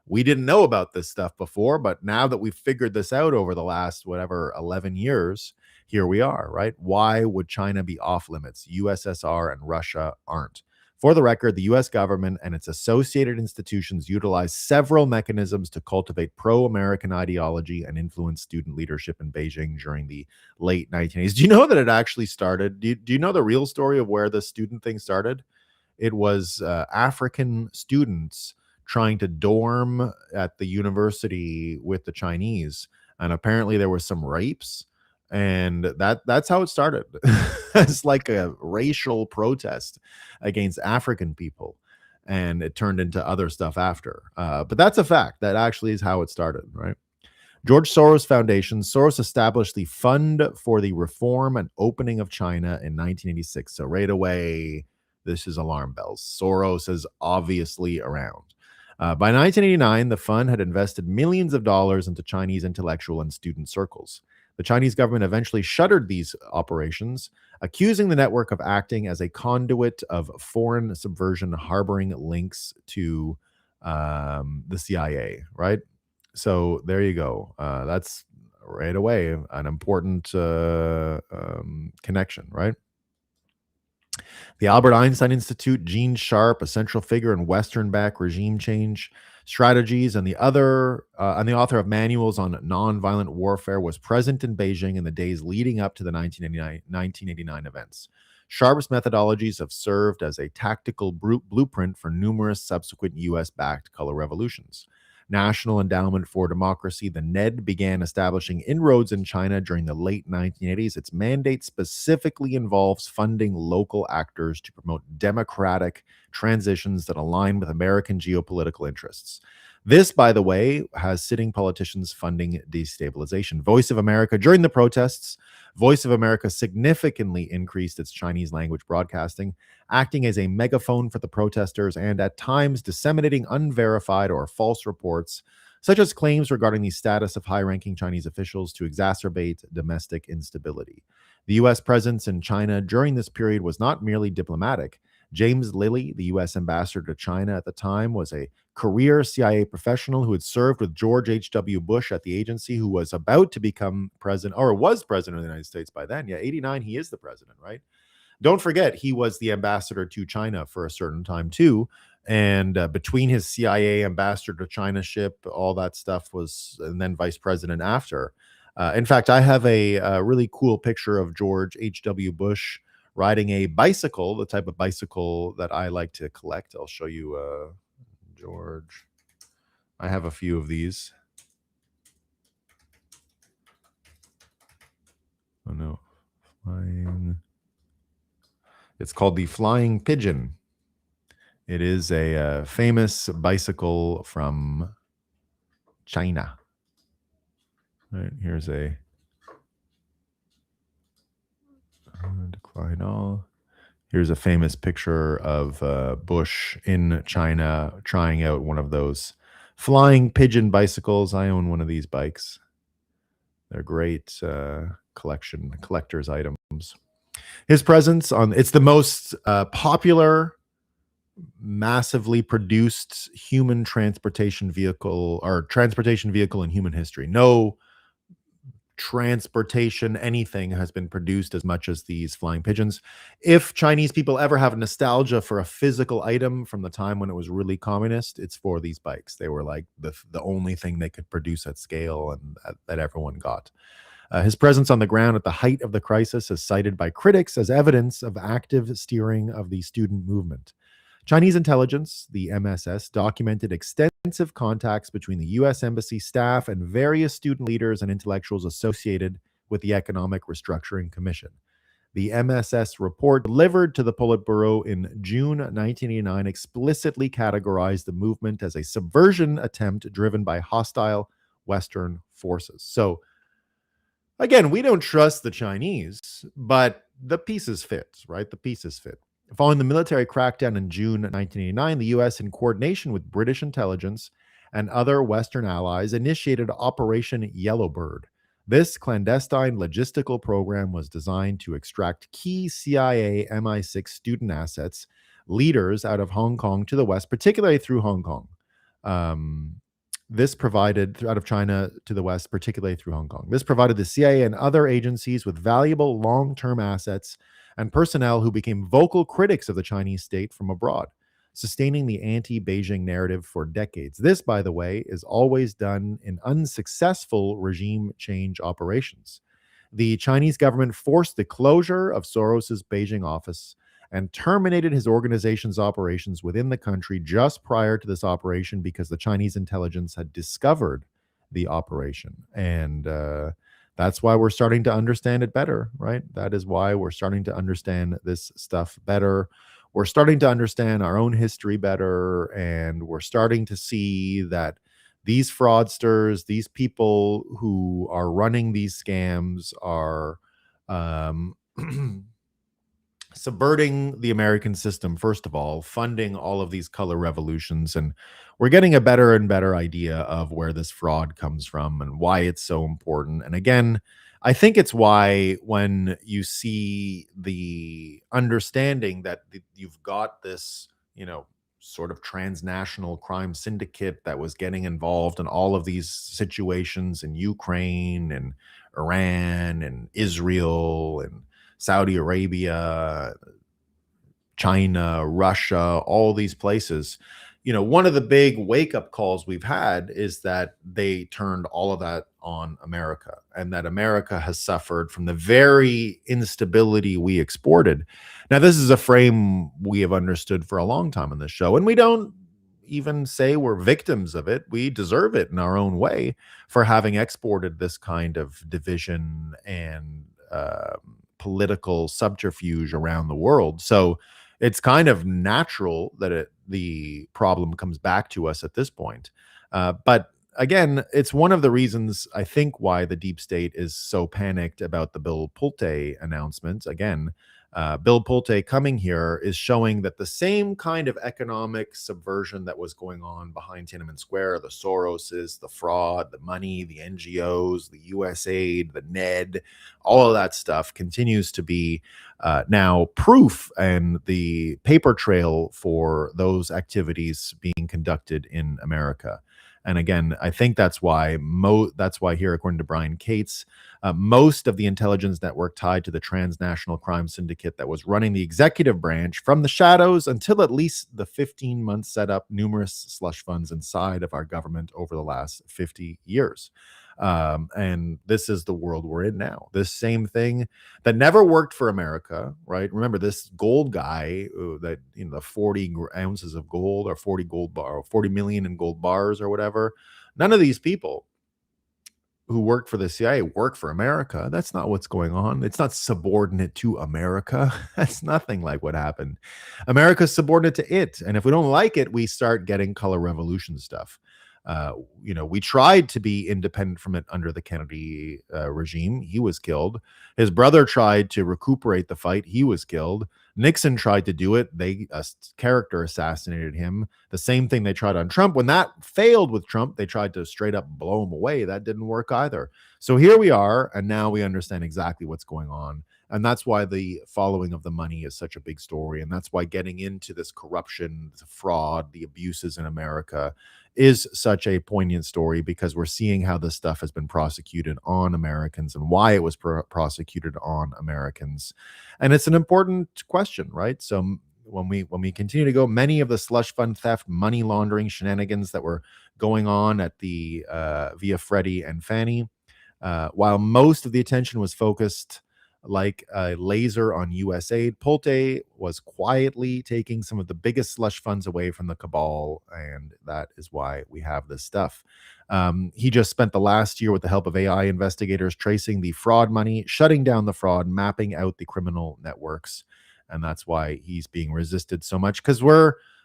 We didn't know about this stuff before, but now that we've figured this out over the last, 11 years, here we are, right? Why would China be off limits? USSR and Russia aren't. For the record, the US government and its associated institutions utilize several mechanisms to cultivate pro-American ideology and influence student leadership in Beijing during the late 1980s. Do you know that it actually started? Do you know the real story of where the student thing started? It was African students trying to dorm at the university with the Chinese, and apparently there were some rapes, and that's how it started. It's like a racial protest against African people, and it turned into other stuff after. But that's a fact. That actually is how it started, right? George Soros Foundation. Soros established the Fund for the Reform and Opening of China in 1986. So right away, this is alarm bells. Soros is obviously around. By 1989, the fund had invested millions of dollars into Chinese intellectual and student circles. The Chinese government eventually shuttered these operations, accusing the network of acting as a conduit of foreign subversion, harboring links to the CIA, right? So there you go. That's right away an important connection, right? The Albert Einstein Institute, Gene Sharp, a central figure in Western-backed regime change strategies, and the author of manuals on nonviolent warfare, was present in Beijing in the days leading up to the 1989 events. Sharp's methodologies have served as a tactical blueprint for numerous subsequent U.S.-backed color revolutions. National Endowment for Democracy, the NED, began establishing inroads in China during the late 1980s. Its mandate specifically involves funding local actors to promote democratic transitions that align with American geopolitical interests. This, by the way, has sitting politicians funding destabilization. Voice of America, during the protests, Voice of America significantly increased its Chinese language broadcasting, acting as a megaphone for the protesters and at times disseminating unverified or false reports, such as claims regarding the status of high-ranking Chinese officials to exacerbate domestic instability. The U.S. presence in China during this period was not merely diplomatic. James Lilly, the U.S. ambassador to China at the time, was a career CIA professional who had served with George H.W. Bush at the agency, who was about to become president, or was president of the United States by then. Yeah, 89, he is the president, right? Don't forget, he was the ambassador to China for a certain time, too. And between his CIA ambassador to China ship, all that stuff was, and then vice president after. In fact, I have a really cool picture of George H.W. Bush riding a bicycle, the type of bicycle that I like to collect. I'll show you, George. I have a few of these. Oh, no. Flying. It's called the Flying Pigeon. It is a famous bicycle from China. All right, here's a decline all. Here's a famous picture of Bush in China trying out one of those flying pigeon bicycles. I own one of these bikes. They're great collector's items. His presence on it's the most popular, massively produced transportation vehicle in human history. No transportation, anything has been produced as much as these flying pigeons. If Chinese people ever have nostalgia for a physical item from the time when it was really communist, it's for these bikes. They were like the only thing they could produce at scale and that everyone got. His presence on the ground at the height of the crisis is cited by critics as evidence of active steering of the student movement. Chinese intelligence, the MSS, documented extensive contacts between the U.S. Embassy staff and various student leaders and intellectuals associated with the Economic Restructuring Commission. The MSS report delivered to the Politburo in June 1989 explicitly categorized the movement as a subversion attempt driven by hostile Western forces. So, again, we don't trust the Chinese, but the pieces fit, right? The pieces fit. Following the military crackdown in June 1989, the U.S., in coordination with British intelligence and other Western allies, initiated Operation Yellowbird. This clandestine logistical program was designed to extract key CIA MI6 student assets, leaders out of Hong Kong to the West, particularly through Hong Kong. This provided, out of China to the West, particularly through Hong Kong. This provided the CIA and other agencies with valuable long-term assets and personnel who became vocal critics of the Chinese state from abroad, sustaining the anti-Beijing narrative for decades. This, by the way, is always done in unsuccessful regime change operations. The Chinese government forced the closure of Soros's Beijing office and terminated his organization's operations within the country just prior to this operation because the Chinese intelligence had discovered the operation. And that's why we're starting to understand it better, right? That is why we're starting to understand this stuff better. We're starting to understand our own history better, and we're starting to see that these fraudsters, these people who are running these scams are subverting the American system, first of all, funding all of these color revolutions. And we're getting a better and better idea of where this fraud comes from and why it's so important. And again, I think it's why when you see the understanding that you've got this, sort of transnational crime syndicate that was getting involved in all of these situations in Ukraine and Iran and Israel and Saudi Arabia, China, Russia, all these places. One of the big wake-up calls we've had is that they turned all of that on America, and that America has suffered from the very instability we exported. Now, this is a frame we have understood for a long time on this show, and we don't even say we're victims of it. We deserve it in our own way for having exported this kind of division and political subterfuge around the world. So it's kind of natural that the problem comes back to us at this point. But again, it's one of the reasons I think why the deep state is so panicked about the Bill Pulte announcement. Again, Bill Pulte coming here is showing that the same kind of economic subversion that was going on behind Tiananmen Square, the Soroses, the fraud, the money, the NGOs, the USAID, the NED, all of that stuff continues to be now proof and the paper trail for those activities being conducted in America. And again, I think that's why here, according to Brian Cates, most of the intelligence network tied to the transnational crime syndicate that was running the executive branch from the shadows until at least the 15 months set up numerous slush funds inside of our government over the last 50 years. And this is the world we're in now. This same thing that never worked for America, right? Remember this gold guy that, the 40 ounces of gold or 40 million in gold bars or whatever. None of these people who worked for the CIA work for America. That's not what's going on. It's not subordinate to America. That's nothing like what happened. America's subordinate to it. And if we don't like it, we start getting color revolution stuff. We tried to be independent from it under the Kennedy regime. He was killed. His brother tried to recuperate the fight. He was killed. Nixon tried to do it. A character assassinated him. The same thing they tried on Trump. When that failed with Trump, they tried to straight up blow him away. That didn't work either. So here we are, and now we understand exactly what's going on. And that's why the following of the money is such a big story. And that's why getting into this corruption, the fraud, the abuses in America is such a poignant story, because we're seeing how this stuff has been prosecuted on Americans and why it was prosecuted on Americans. And it's an important question, right? So when we continue to go, many of the slush fund theft, money laundering shenanigans that were going on at the via Freddie and Fannie, while most of the attention was focused like a laser on USAID, Pulte was quietly taking some of the biggest slush funds away from the cabal, and that is why we have this stuff. He just spent the last year with the help of AI investigators tracing the fraud money, shutting down the fraud, mapping out the criminal networks, and that's why he's being resisted so much, because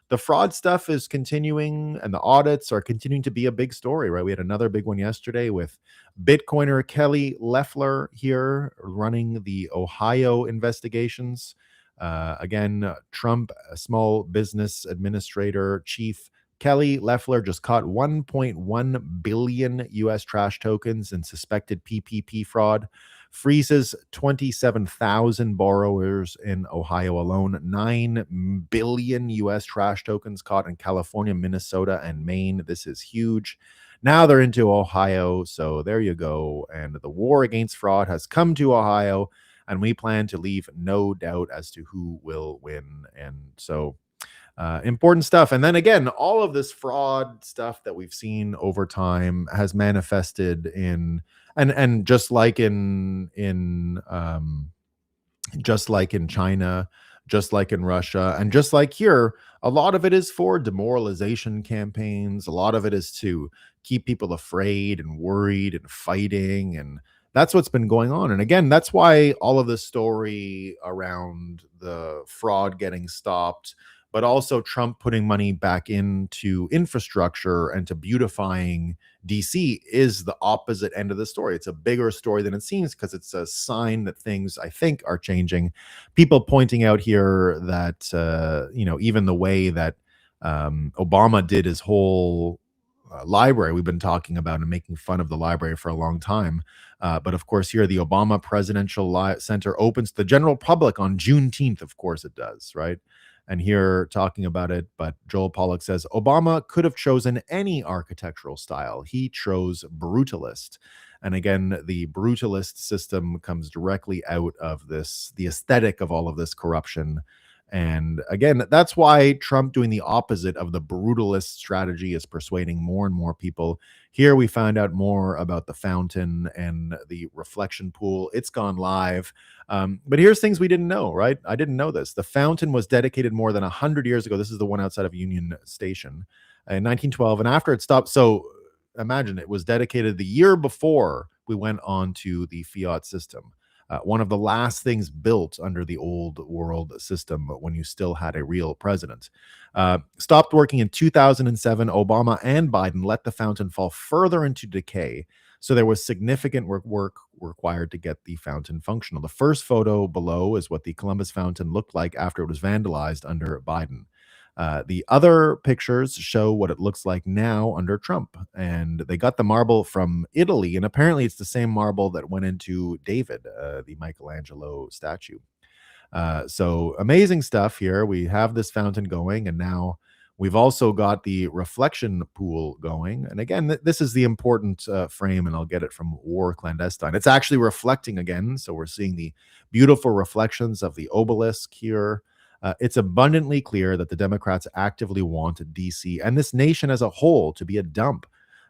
the fraud stuff is continuing and the audits are continuing to be a big story, right? We had another big one yesterday with Bitcoiner Kelly Loeffler here running the Ohio investigations. Again, Trump, small business administrator chief Kelly Loeffler just caught 1.1 billion US trash tokens in suspected PPP fraud, freezes 27,000 borrowers in Ohio alone, 9 billion US trash tokens caught in California, Minnesota, and Maine. This is huge. Now they're into Ohio, so there you go. And the war against fraud has come to Ohio, and we plan to leave no doubt as to who will win. And so important stuff. And then again, all of this fraud stuff that we've seen over time has manifested in, and just like in China, just like in Russia, and just like here, a lot of it is for demoralization campaigns. A lot of it is to keep people afraid and worried and fighting. And that's what's been going on. And again, that's why all of this story around the fraud getting stopped, but also Trump putting money back into infrastructure and to beautifying DC is the opposite end of the story. It's a bigger story than it seems, because it's a sign that things, I think, are changing. People pointing out here that, even the way that Obama did his whole library, we've been talking about and making fun of the library for a long time. But of course, here the Obama Presidential Center opens to the general public on Juneteenth. Of course it does, right? And here talking about it, but Joel Pollack says Obama could have chosen any architectural style. He chose brutalist. And again, the brutalist system comes directly out of this, the aesthetic of all of this corruption. And again, that's why Trump doing the opposite of the brutalist strategy is persuading more and more people. Here we found out more about the fountain and the reflection pool. It's gone live. But here's things we didn't know, right? I didn't know this. The fountain was dedicated more than 100 years ago. This is the one outside of Union Station in 1912. And after it stopped, so imagine it was dedicated the year before we went on to the fiat system. One of the last things built under the old world system when you still had a real president. Stopped working in 2007. Obama and Biden let the fountain fall further into decay. So there was significant work required to get the fountain functional. The first photo below is what the Columbus fountain looked like after it was vandalized under Biden. The other pictures show what it looks like now under Trump. And they got the marble from Italy. And apparently it's the same marble that went into David, the Michelangelo statue. So amazing stuff here. We have this fountain going, and now we've also got the reflection pool going. And again, this is the important frame, and I'll get it from War Clandestine. It's actually reflecting again. So we're seeing the beautiful reflections of the obelisk here. It's abundantly clear that the Democrats actively want DC and this nation as a whole to be a dump.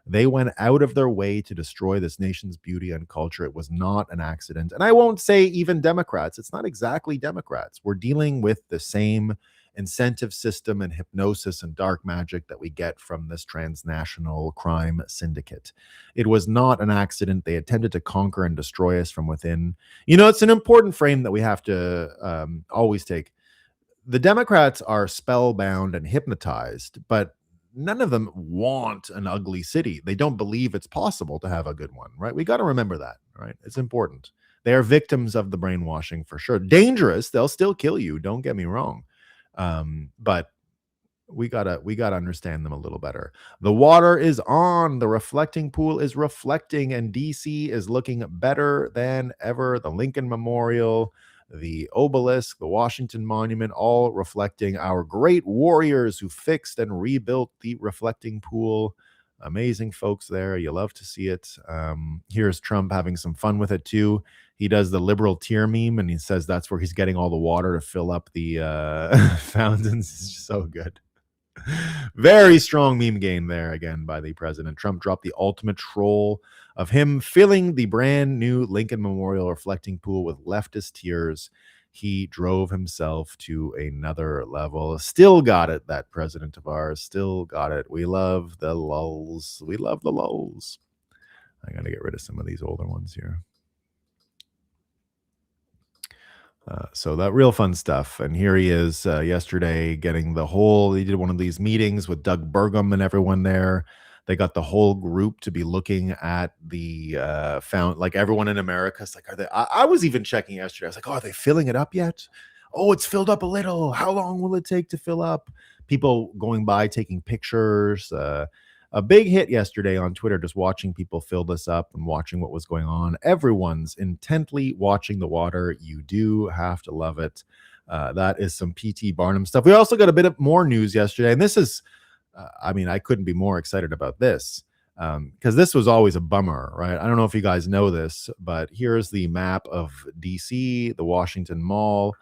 They went out of their way to destroy this nation's beauty and culture. It was not an accident. And I won't say even Democrats. It's not exactly Democrats. We're dealing with the same incentive system and hypnosis and dark magic that we get from this transnational crime syndicate. It was not an accident. They attempted to conquer and destroy us from within. It's an important frame that we have to always take. The Democrats are spellbound and hypnotized, but none of them want an ugly city. They don't believe it's possible to have a good one, right? We got to remember that, right? It's important. They are victims of the brainwashing for sure. Dangerous. They'll still kill you. Don't get me wrong. But we gotta understand them a little better. The water is on. The reflecting pool is reflecting, and DC is looking better than ever. The Lincoln Memorial, the obelisk, the Washington Monument, all reflecting our great warriors who fixed and rebuilt the reflecting pool. Amazing folks there. You love to see it. Here's Trump having some fun with it too. He does the liberal tear meme, and he says that's where he's getting all the water to fill up the fountains. It's just so good. Very strong meme game there again by the president. Trump dropped the ultimate troll of him filling the brand new Lincoln Memorial reflecting pool with leftist tears. He drove himself to another level. Still got it, that president of ours. Still got it. We love the lulls. We love the lulls. I got to get rid of some of these older ones here. So that real fun stuff. And here he is yesterday getting he did one of these meetings with Doug Burgum and everyone there. They got the whole group to be looking at the like everyone in America. It's like, are they? I was even checking yesterday. I was like, oh, are they filling it up yet? Oh, it's filled up a little. How long will it take to fill up? People going by taking pictures. A big hit yesterday on Twitter, just watching people fill this up and watching what was going on. Everyone's intently watching the water. You do have to love it. That is some P.T. Barnum stuff. We also got a bit of more news yesterday, and this is, I couldn't be more excited about this because this was always a bummer, right? I don't know if you guys know this, but here's the map of D.C., the Washington Mall.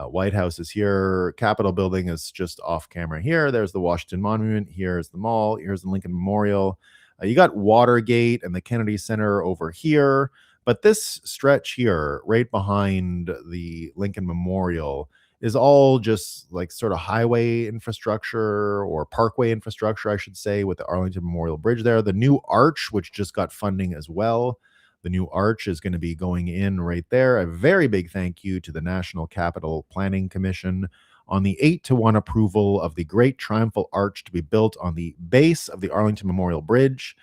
White House is here. Capitol building is just off camera here. There's the Washington Monument. Here's the mall. Here's the Lincoln Memorial. You got Watergate and the Kennedy Center over here. But this stretch here, right behind the Lincoln Memorial, is all just like sort of highway infrastructure or parkway infrastructure, I should say, with the Arlington Memorial Bridge there. The new arch, which just got funding as well. The new arch is going to be going in right there. A very big thank you to the National Capital Planning Commission on the 8-1 approval of the Great Triumphal Arch to be built on the base of the Arlington Memorial Bridge,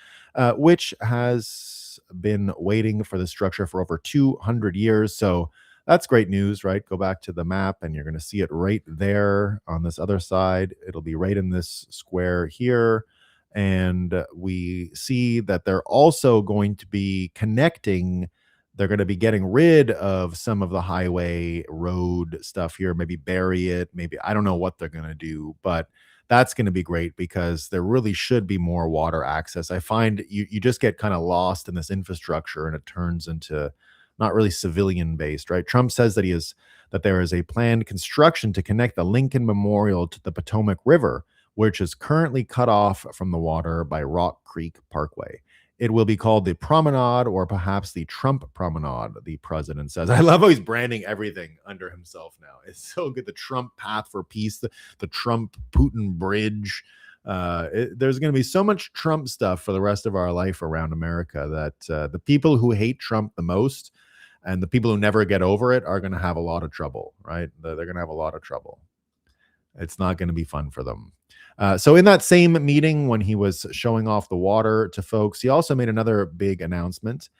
which has been waiting for the structure for over 200 years. So that's great news, right? Go back to the map and you're going to see it right there on this other side. It'll be right in this square here. And we see that they're also going to be connecting. They're going to be getting rid of some of the highway road stuff here, maybe bury it. Maybe I don't know what they're going to do, but that's going to be great because there really should be more water access. I find you just get kind of lost in this infrastructure and it turns into not really civilian based, right? Trump says that there is a planned construction to connect the Lincoln Memorial to the Potomac River, which is currently cut off from the water by Rock Creek Parkway. It will be called the Promenade or perhaps the Trump Promenade, the president says. I love how he's branding everything under himself now. It's so good. The Trump Path for Peace, the Trump Putin Bridge. There's going to be so much Trump stuff for the rest of our life around America that the people who hate Trump the most and the people who never get over it are going to have a lot of trouble, right? They're going to have a lot of trouble. It's not going to be fun for them. So in that same meeting, when he was showing off the water to folks, he also made another big announcement.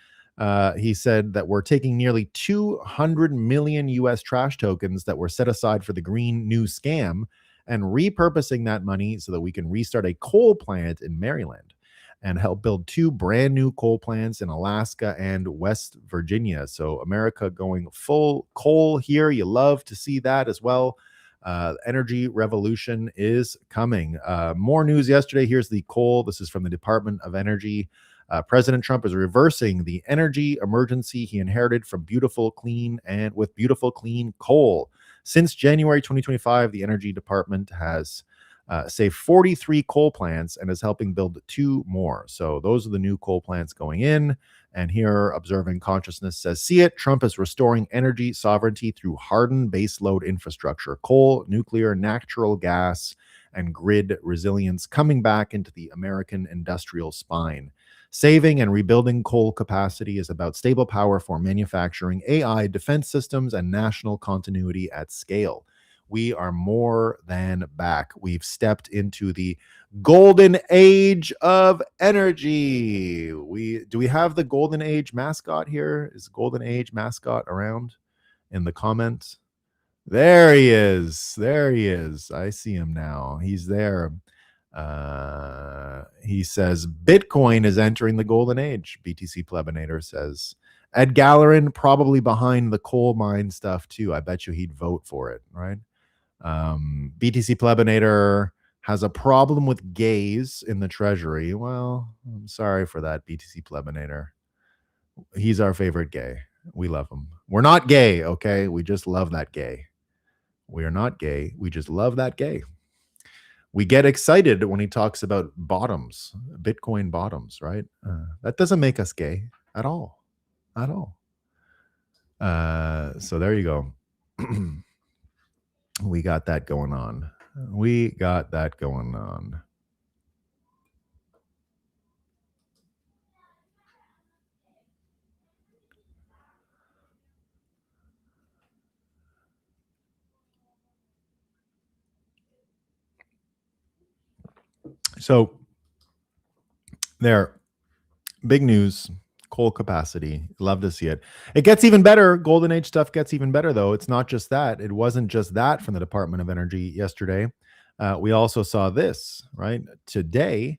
He said that we're taking nearly 200 million US trash tokens that were set aside for the Green New Scam and repurposing that money so that we can restart a coal plant in Maryland and help build 2 brand new coal plants in Alaska and West Virginia. So America going full coal here. You love to see that as well. Energy revolution is coming. More news yesterday. Here's the coal. This is from the Department of Energy. President Trump is reversing the energy emergency he inherited from beautiful, clean coal. Since January 2025, the Energy Department has saved 43 coal plants and is helping build 2 more. So those are the new coal plants going in. And here, Observing Consciousness says, see it, Trump is restoring energy sovereignty through hardened baseload infrastructure, coal, nuclear, natural gas, and grid resilience coming back into the American industrial spine. Saving and rebuilding coal capacity is about stable power for manufacturing, AI, defense systems, and national continuity at scale. We are more than back. We've stepped into the golden age of energy. Do we have the golden age mascot here? Is golden age mascot around in the comments? There he is. There he is. I see him now. He's there. He says Bitcoin is entering the golden age. BTC Plebinator says, Ed Gallerin probably behind the coal mine stuff too. I bet you he'd vote for it, right? BTC Plebinator has a problem with gays in the treasury. Well, I'm sorry for that, BTC Plebinator. He's our favorite gay. We love him. We're not gay, okay? We just love that gay. We are not gay. We just love that gay. We get excited when he talks about bottoms, Bitcoin bottoms, right? That doesn't make us gay at all. At all. So there you go. We got that going on. We got that going on. So there, big news, coal capacity. Love to see it. It gets even better. Golden Age stuff gets even better, though. It's not just that. It wasn't just that from the Department of Energy yesterday. We also saw this, right? Today,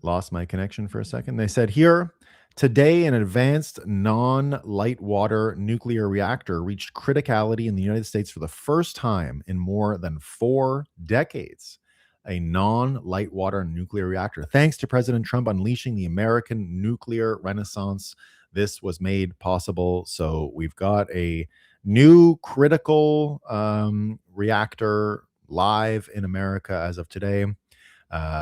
lost my connection for a second. They said here, today, an advanced non-light water nuclear reactor reached criticality in the United States for the first time in more than 4 decades. A non-light water nuclear reactor. Thanks to President Trump unleashing the American nuclear renaissance, this was made possible. So we've got a new critical reactor live in America as of today.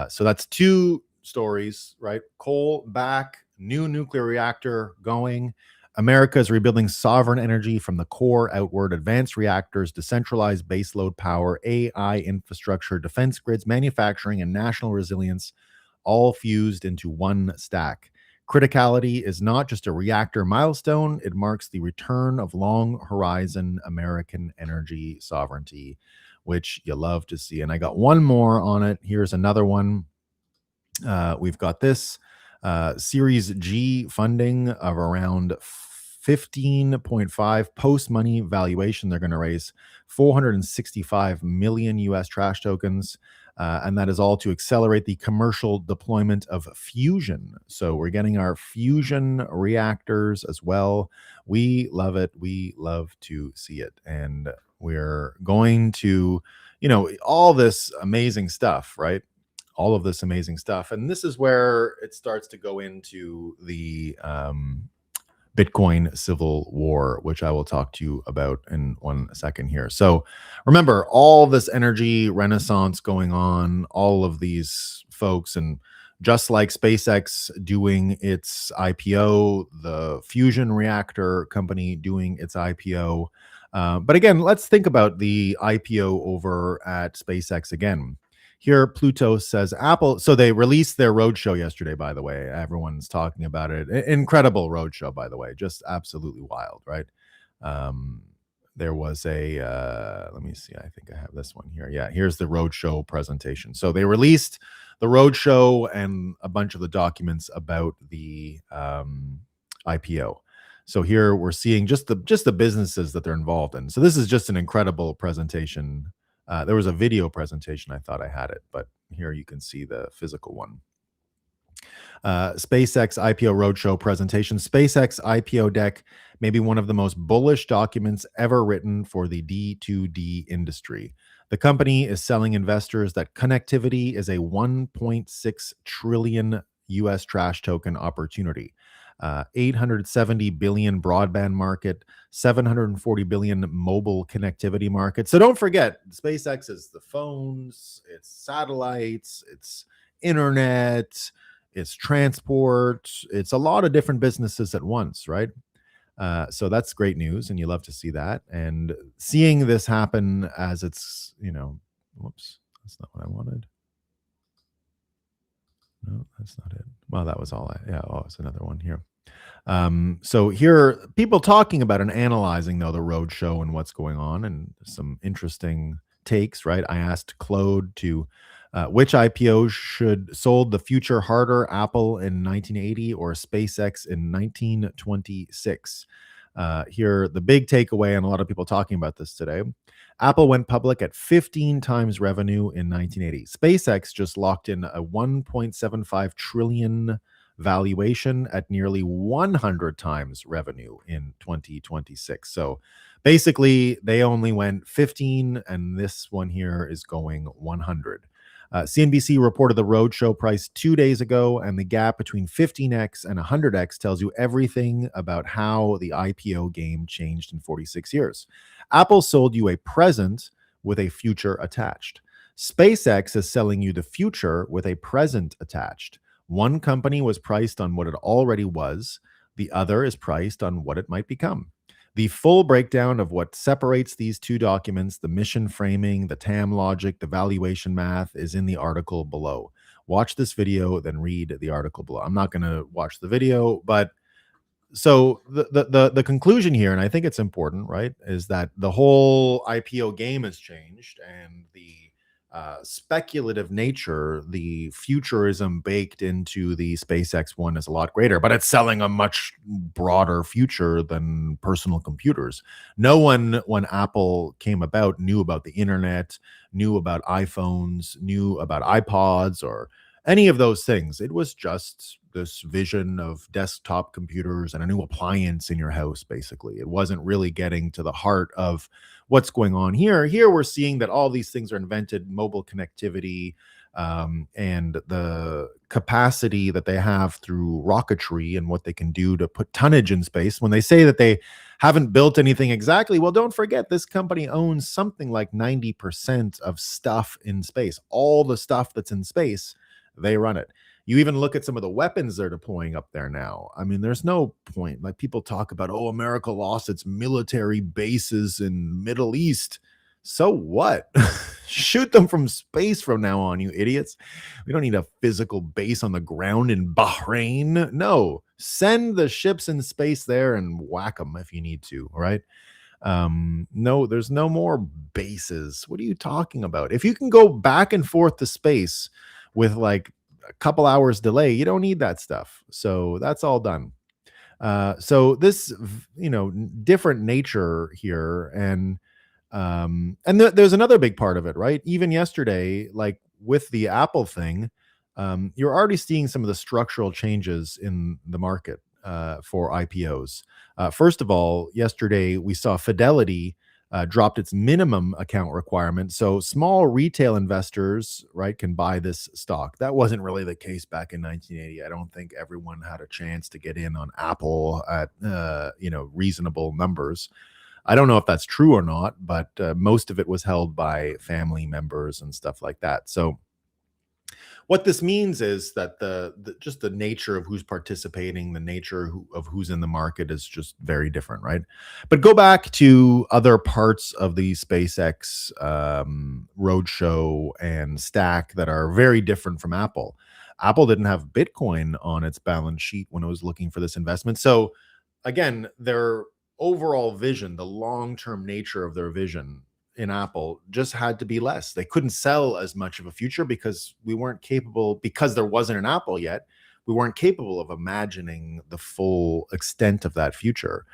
So that's 2 stories, right? Coal back, new nuclear reactor going. America is rebuilding sovereign energy from the core outward, advanced reactors, decentralized baseload power, AI infrastructure, defense grids, manufacturing, and national resilience, all fused into one stack. Criticality is not just a reactor milestone, it marks the return of long horizon American energy sovereignty, which you love to see. And I got one more on it. Here's another one. We've got this Series G funding of around 15.5 post money valuation. They're going to raise 465 million US trash tokens. And that is all to accelerate the commercial deployment of fusion. So we're getting our fusion reactors as well. We love it. We love to see it. And we're going to, all this amazing stuff, right? All of this amazing stuff. And this is where it starts to go into the Bitcoin civil war, which I will talk to you about in 1 second here. So remember, all this energy renaissance going on, all of these folks, and just like SpaceX doing its IPO, the fusion reactor company doing its IPO. But again, let's think about the IPO over at SpaceX again. Here, Pluto says Apple. So they released their roadshow yesterday, by the way. Everyone's talking about it. Incredible roadshow, by the way. Just absolutely wild, right? There was let me see. I think I have this one here. Yeah, here's the roadshow presentation. So they released the roadshow and a bunch of the documents about the IPO. So here we're seeing just the businesses that they're involved in. So this is just an incredible presentation. There was a video presentation. I thought I had it, but here you can see the physical one. SpaceX IPO roadshow presentation. SpaceX IPO deck may be one of the most bullish documents ever written for the D2D industry. The company is selling investors that connectivity is a 1.6 trillion US trash token opportunity. 870 billion broadband market, 740 billion mobile connectivity market. So don't forget, SpaceX is the phones, it's satellites, it's internet, it's transport, it's a lot of different businesses at once, right? So that's great news, and you love to see that. And seeing this happen as it's, whoops, that's not what I wanted. No, that's not it. Well, that was all it's another one here. So here, people talking about and analyzing, though, the roadshow and what's going on, and some interesting takes, right? I asked Claude to which IPO should sold the future harder, Apple in 1980 or SpaceX in 1926? Here, the big takeaway, and a lot of people talking about this today. Apple went public at 15 times revenue in 1980. SpaceX just locked in a 1.75 trillion valuation at nearly 100 times revenue in 2026. So basically, they only went 15, and this one here is going 100. CNBC reported the roadshow price 2 days ago, and the gap between 15x and 100x tells you everything about how the IPO game changed in 46 years. Apple sold you a present with a future attached. SpaceX is selling you the future with a present attached. One company was priced on what it already was, the other is priced on what it might become. The full breakdown of what separates these two documents, the mission framing, the TAM logic, the valuation math, is in the article below. Watch this video, then read the article below. I'm not going to watch the video, but so the conclusion here, and I think it's important, right, is that the whole IPO game has changed, and the speculative nature, the futurism baked into the SpaceX one is a lot greater, but it's selling a much broader future than personal computers. No one, when Apple came about, knew about the internet, knew about iPhones, knew about iPods, or any of those things. It was just this vision of desktop computers and a new appliance in your house, basically. It wasn't really getting to the heart of what's going on here. Here we're seeing that all these things are invented, mobile connectivity, and the capacity that they have through rocketry and what they can do to put tonnage in space. When they say that they haven't built anything exactly, well, don't forget, this company owns something like 90% of stuff in space. All the stuff that's in space, they run it. You even look at some of the weapons they're deploying up there now. I mean, there's no point. Like, people talk about, oh, America lost its military bases in Middle East. So what? Shoot them from space from now on, you idiots. We don't need a physical base on the ground in Bahrain. No, send the ships in space there and whack them if you need to. All right. No, there's no more bases. What are you talking about? If you can go back and forth to space with like a couple hours delay, you don't need that stuff. So that's all done. So this, different nature here, there's another big part of it, right? Even yesterday, like with the Apple thing, you're already seeing some of the structural changes in the market for IPOs. First of all, yesterday we saw Fidelity dropped its minimum account requirement. So small retail investors, right, can buy this stock. That wasn't really the case back in 1980. I don't think everyone had a chance to get in on Apple at, reasonable numbers. I don't know if that's true or not, but most of it was held by family members and stuff like that. So what this means is that just the nature of who's participating, the nature of who's in the market is just very different, right? But go back to other parts of the SpaceX roadshow and stack that are very different from Apple. Apple didn't have Bitcoin on its balance sheet when it was looking for this investment. So again, their overall vision, the long-term nature of their vision in Apple just had to be less. They couldn't sell as much of a future because we weren't capable, because there wasn't an Apple yet, we weren't capable of imagining the full extent of that future.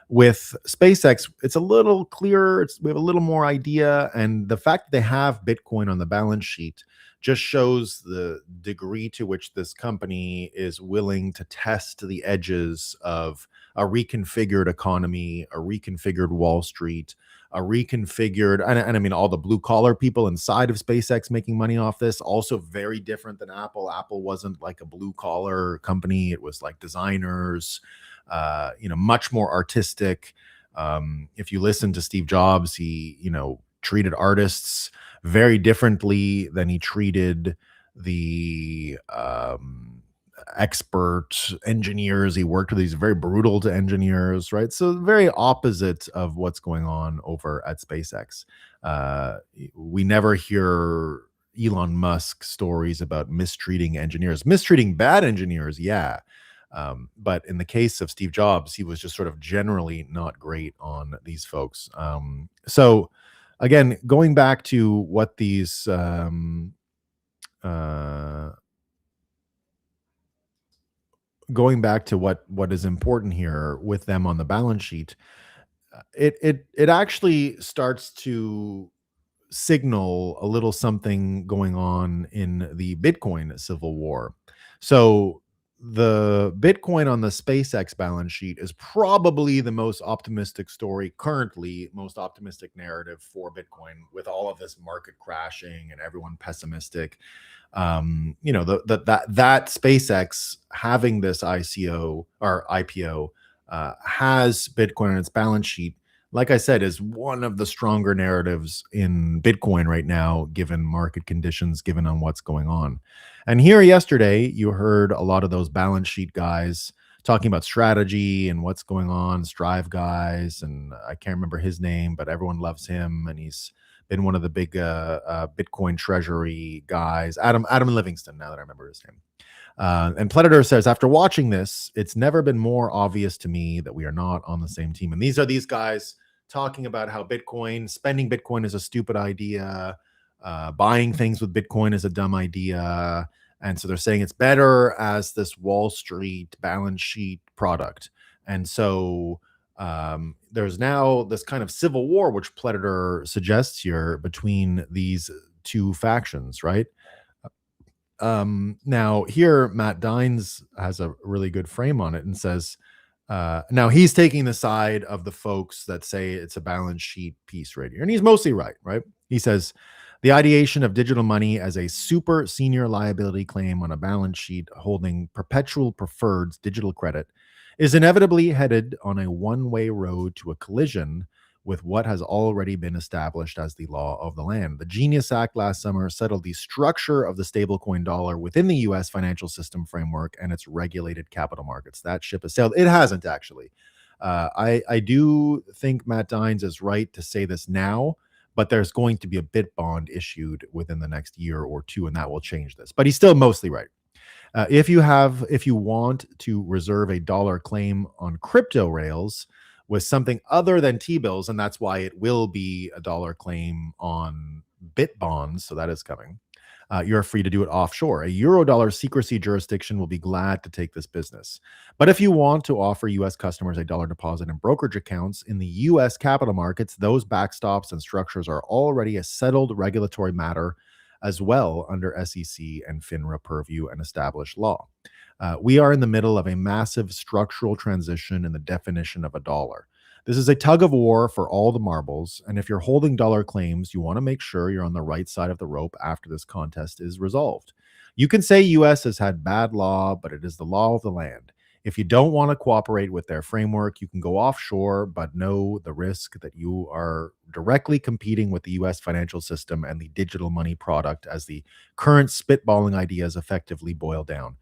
With SpaceX, it's a little clearer. We have a little more idea. And the fact that they have Bitcoin on the balance sheet just shows the degree to which this company is willing to test the edges of a reconfigured economy, a reconfigured Wall Street, a reconfigured, and I mean, all the blue collar people inside of SpaceX making money off this. Also very different than Apple. Apple wasn't like a blue collar company. It was like designers, much more artistic. If you listen to Steve Jobs, he, treated artists very differently than he treated the expert engineers he worked with. He's very brutal to engineers, right? So very opposite of what's going on over at SpaceX. We never hear Elon Musk stories about mistreating engineers, mistreating bad engineers, yeah. But in the case of Steve Jobs, he was just sort of generally not great on these folks. So again, going back to what these going back to what is important here with them on the balance sheet, it actually starts to signal a little something going on in the Bitcoin civil war. So the Bitcoin on the SpaceX balance sheet is probably the most optimistic story currently, most optimistic narrative for Bitcoin, with all of this market crashing and everyone pessimistic. That SpaceX having this ICO or IPO has Bitcoin on its balance sheet, like I said, is one of the stronger narratives in Bitcoin right now, given market conditions, given on what's going on. And here yesterday, you heard a lot of those balance sheet guys talking about strategy and what's going on, Strive guys, and I can't remember his name, but everyone loves him, and he's been one of the big Bitcoin treasury guys, Adam Livingston. Now that I remember his name. And Predator says, after watching this, it's never been more obvious to me that we are not on the same team. And these are these guys talking about how spending Bitcoin is a stupid idea, buying things with Bitcoin is a dumb idea. And so they're saying it's better as this Wall Street balance sheet product. And so there's now this kind of civil war, which Predator suggests here, between these two factions, right? Now here Matt Dines has a really good frame on it and says, now he's taking the side of the folks that say it's a balance sheet piece right here, and he's mostly right? He says the ideation of digital money as a super senior liability claim on a balance sheet holding perpetual preferred digital credit is inevitably headed on a one-way road to a collision with what has already been established as the law of the land. The Genius Act last summer settled the structure of the stablecoin dollar within the US financial system framework and its regulated capital markets. That ship has sailed. It hasn't, actually. I do think Matt Dines is right to say this now, but there's going to be a bit bond issued within the next year or two, and that will change this. But he's still mostly right. If you want to reserve a dollar claim on crypto rails with something other than T-bills, and that's why it will be a dollar claim on bit bonds, so that is coming, you're free to do it offshore. A Eurodollar secrecy jurisdiction will be glad to take this business. But if you want to offer U.S. customers a dollar deposit in brokerage accounts in the U.S. capital markets, those backstops and structures are already a settled regulatory matter as well under SEC and FINRA purview and established law. We are in the middle of a massive structural transition in the definition of a dollar. This is a tug of war for all the marbles, and if you're holding dollar claims, you want to make sure you're on the right side of the rope after this contest is resolved. You can say US has had bad law, but it is the law of the land. If you don't want to cooperate with their framework, you can go offshore, but know the risk that you are directly competing with the US financial system and the digital money product as the current spitballing ideas effectively boil down.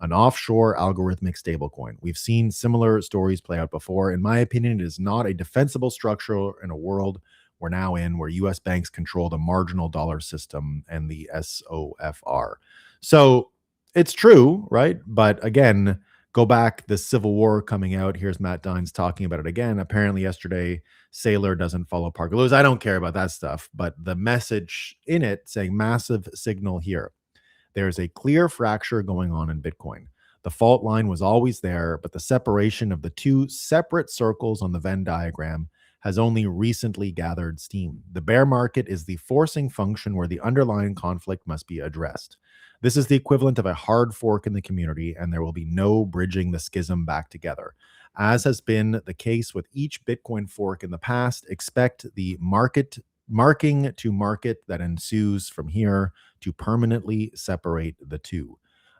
An offshore algorithmic stablecoin. We've seen similar stories play out before. In my opinion, it is not a defensible structure in a world we're now in, where US banks control the marginal dollar system and the SOFR. So it's true, right? But again, go back, the Civil War coming out. Here's Matt Dines talking about it again. Apparently yesterday, Saylor doesn't follow Parker Lewis. I don't care about that stuff, but the message in it saying massive signal here. There's a clear fracture going on in Bitcoin. The fault line was always there, but the separation of the two separate circles on the Venn diagram has only recently gathered steam. The bear market is the forcing function where the underlying conflict must be addressed. This is the equivalent of a hard fork in the community, and there will be no bridging the schism back together. As has been the case with each Bitcoin fork in the past, expect the marking to market that ensues from here to permanently separate the two.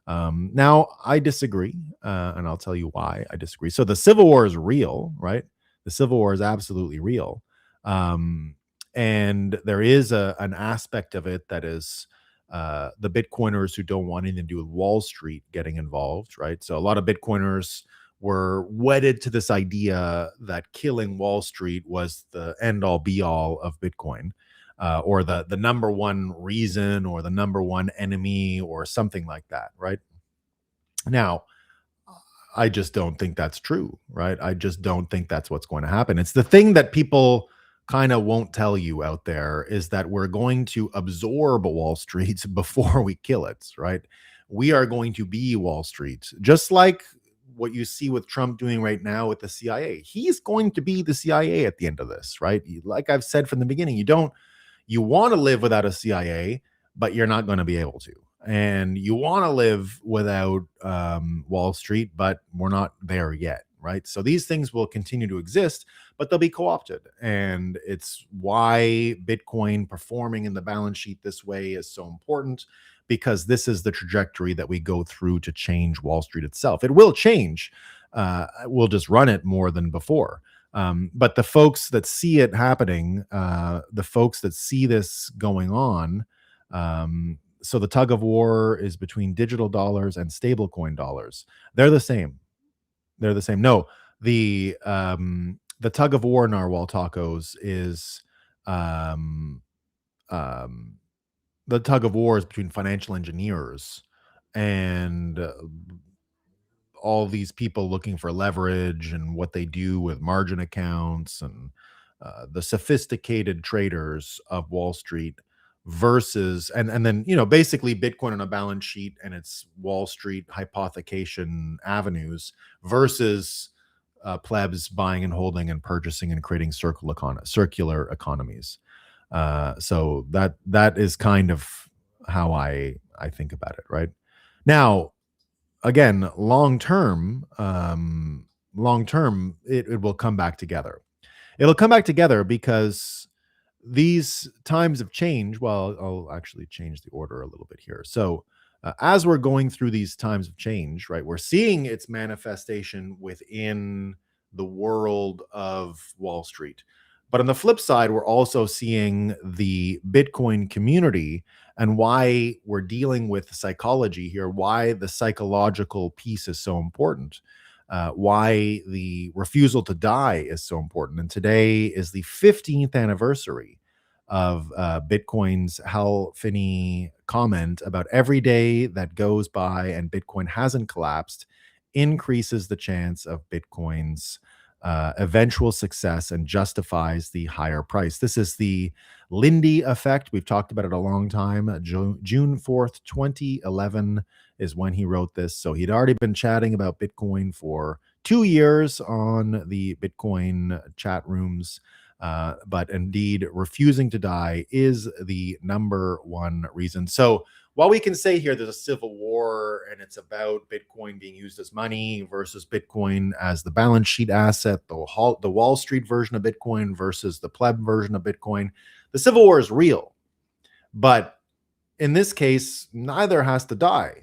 Now, I disagree, and I'll tell you why I disagree. So the Civil War is real, right? The Civil War is absolutely real. And there is an aspect of it that is the Bitcoiners who don't want anything to do with Wall Street getting involved, right? So a lot of Bitcoiners were wedded to this idea that killing Wall Street was the end-all be-all of Bitcoin. Or the number one reason or the number one enemy or something like that, right? Now, I just don't think that's true, right? I just don't think that's what's going to happen. It's the thing that people kind of won't tell you out there, is that we're going to absorb Wall Street before we kill it, right? We are going to be Wall Street, just like what you see with Trump doing right now with the CIA. He's going to be the CIA at the end of this, right? Like I've said from the beginning, you want to live without a CIA, but you're not going to be able to. And you want to live without Wall Street, but we're not there yet, right? So these things will continue to exist, but they'll be co-opted. And it's why Bitcoin performing in the balance sheet this way is so important, because this is the trajectory that we go through to change Wall Street itself. It will change. We'll just run it more than before. But the folks that see it happening, the folks that see this going on, so the tug of war is between digital dollars and stablecoin dollars. They're the same. They're the same. No, the tug of war, Narwhal Tacos, is um, um, the tug of war is between financial engineers and all these people looking for leverage and what they do with margin accounts and the sophisticated traders of Wall Street versus and then basically Bitcoin on a balance sheet and its Wall Street hypothecation avenues versus plebs buying and holding and purchasing and creating circular economies. So that is kind of how I think about it. Right now, again, long term, it will come back together. It'll come back together because these times of change. Well, I'll actually change the order a little bit here. So, as we're going through these times of change, right, we're seeing its manifestation within the world of Wall Street. But on the flip side, we're also seeing the Bitcoin community and why we're dealing with psychology here, why the psychological piece is so important, why the refusal to die is so important. And today is the 15th anniversary of Bitcoin's Hal Finney comment about every day that goes by and Bitcoin hasn't collapsed increases the chance of Bitcoin's eventual success and justifies the higher price. This is the Lindy effect. We've talked about it a long time. June 4th, 2011 is when he wrote this. So he'd already been chatting about Bitcoin for 2 years on the Bitcoin chat rooms. But indeed, refusing to die is the number one reason. So while we can say here there's a civil war and it's about Bitcoin being used as money versus Bitcoin as the balance sheet asset, the Wall Street version of Bitcoin versus the pleb version of Bitcoin, the civil war is real. But in this case, neither has to die.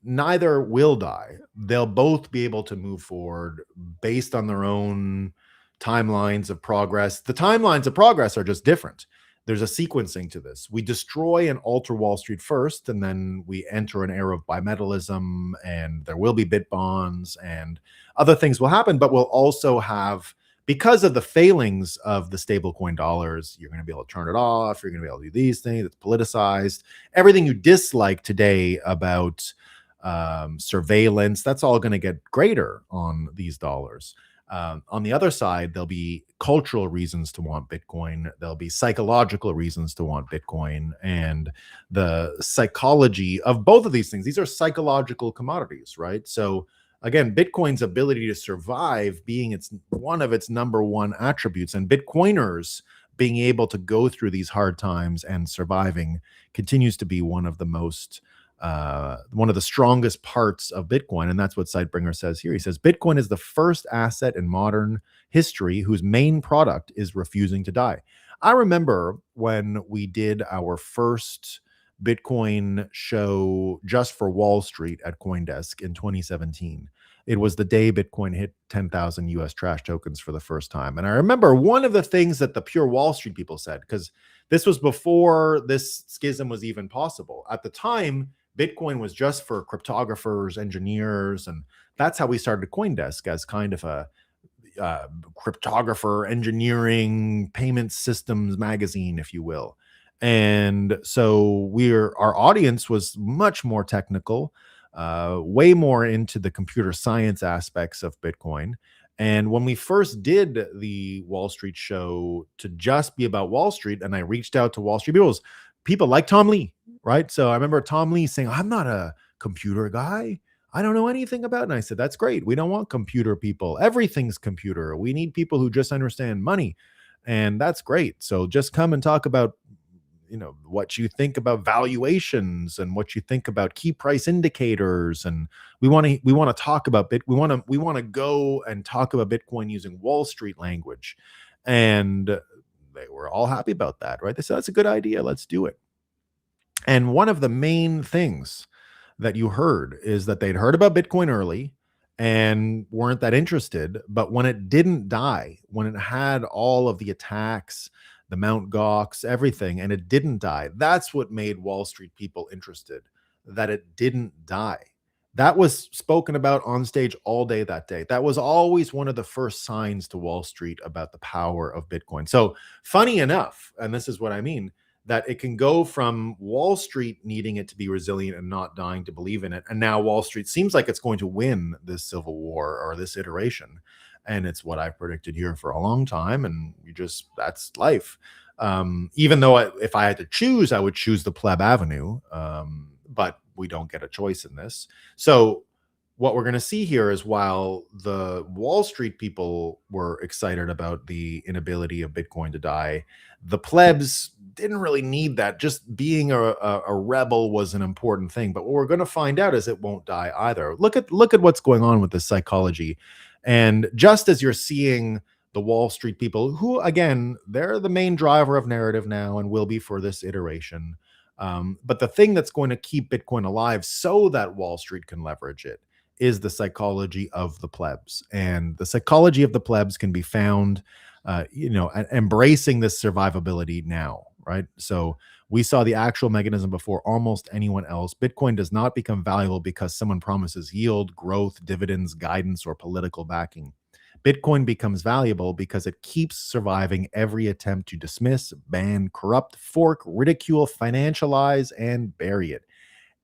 Neither will die. They'll both be able to move forward based on their own timelines of progress. The timelines of progress are just different. There's a sequencing to this. We destroy and alter Wall Street first, and then we enter an era of bimetallism, and there will be bit bonds, and other things will happen, but we'll also have, because of the failings of the stablecoin dollars, you're going to be able to turn it off. You're going to be able to do these things. It's politicized. Everything you dislike today about surveillance, that's all going to get greater on these dollars. On the other side, there'll be cultural reasons to want Bitcoin. There'll be psychological reasons to want Bitcoin. And the psychology of both of these things, these are psychological commodities, right? So again, Bitcoin's ability to survive being one of its number one attributes, and Bitcoiners being able to go through these hard times and surviving continues to be one of the strongest parts of Bitcoin. And that's what Sightbringer says here. He says, Bitcoin is the first asset in modern history whose main product is refusing to die. I remember when we did our first Bitcoin show just for Wall Street at CoinDesk in 2017. It was the day Bitcoin hit 10,000 US trash tokens for the first time. And I remember one of the things that the pure Wall Street people said, because this was before this schism was even possible. At the time, Bitcoin was just for cryptographers, engineers, and that's how we started CoinDesk, as kind of a cryptographer, engineering, payment systems magazine, if you will. And so our audience was much more technical, way more into the computer science aspects of Bitcoin. And when we first did the Wall Street show to just be about Wall Street, and I reached out to Wall Street people like Tom Lee, right? So I remember Tom Lee saying, I'm not a computer guy. I don't know anything about it. And I said, that's great. We don't want computer people. Everything's computer. We need people who just understand money. And that's great. So just come and talk about what you think about valuations and what you think about key price indicators. And we want to talk about we want to go and talk about Bitcoin using Wall Street language. And they were all happy about that, right? They said that's a good idea, let's do it. And one of the main things that you heard is that they'd heard about Bitcoin early and weren't that interested. But when it didn't die, when it had all of the attacks, the Mount Gox, everything, and it didn't die, that's what made Wall Street people interested, that it didn't die. That was spoken about on stage all day that day. That was always one of the first signs to Wall Street about the power of Bitcoin. So, funny enough, and this is what I mean, that it can go from Wall Street needing it to be resilient and not dying to believe in it. And now Wall Street seems like it's going to win this civil war or this iteration. And it's what I've predicted here for a long time. And that's life. Even though if I had to choose, I would choose the pleb avenue. But we don't get a choice in this. So what we're going to see here is, while the Wall Street people were excited about the inability of Bitcoin to die, the plebs didn't really need that. Just being a rebel was an important thing. But what we're going to find out is it won't die either. Look at what's going on with the psychology. And just as you're seeing the Wall Street people, who, again, they're the main driver of narrative now and will be for this iteration. But the thing that's going to keep Bitcoin alive so that Wall Street can leverage it is the psychology of the plebs. And the psychology of the plebs can be found, embracing this survivability now, right? So we saw the actual mechanism before almost anyone else. Bitcoin does not become valuable because someone promises yield, growth, dividends, guidance, or political backing. Bitcoin becomes valuable because it keeps surviving every attempt to dismiss, ban, corrupt, fork, ridicule, financialize, and bury it.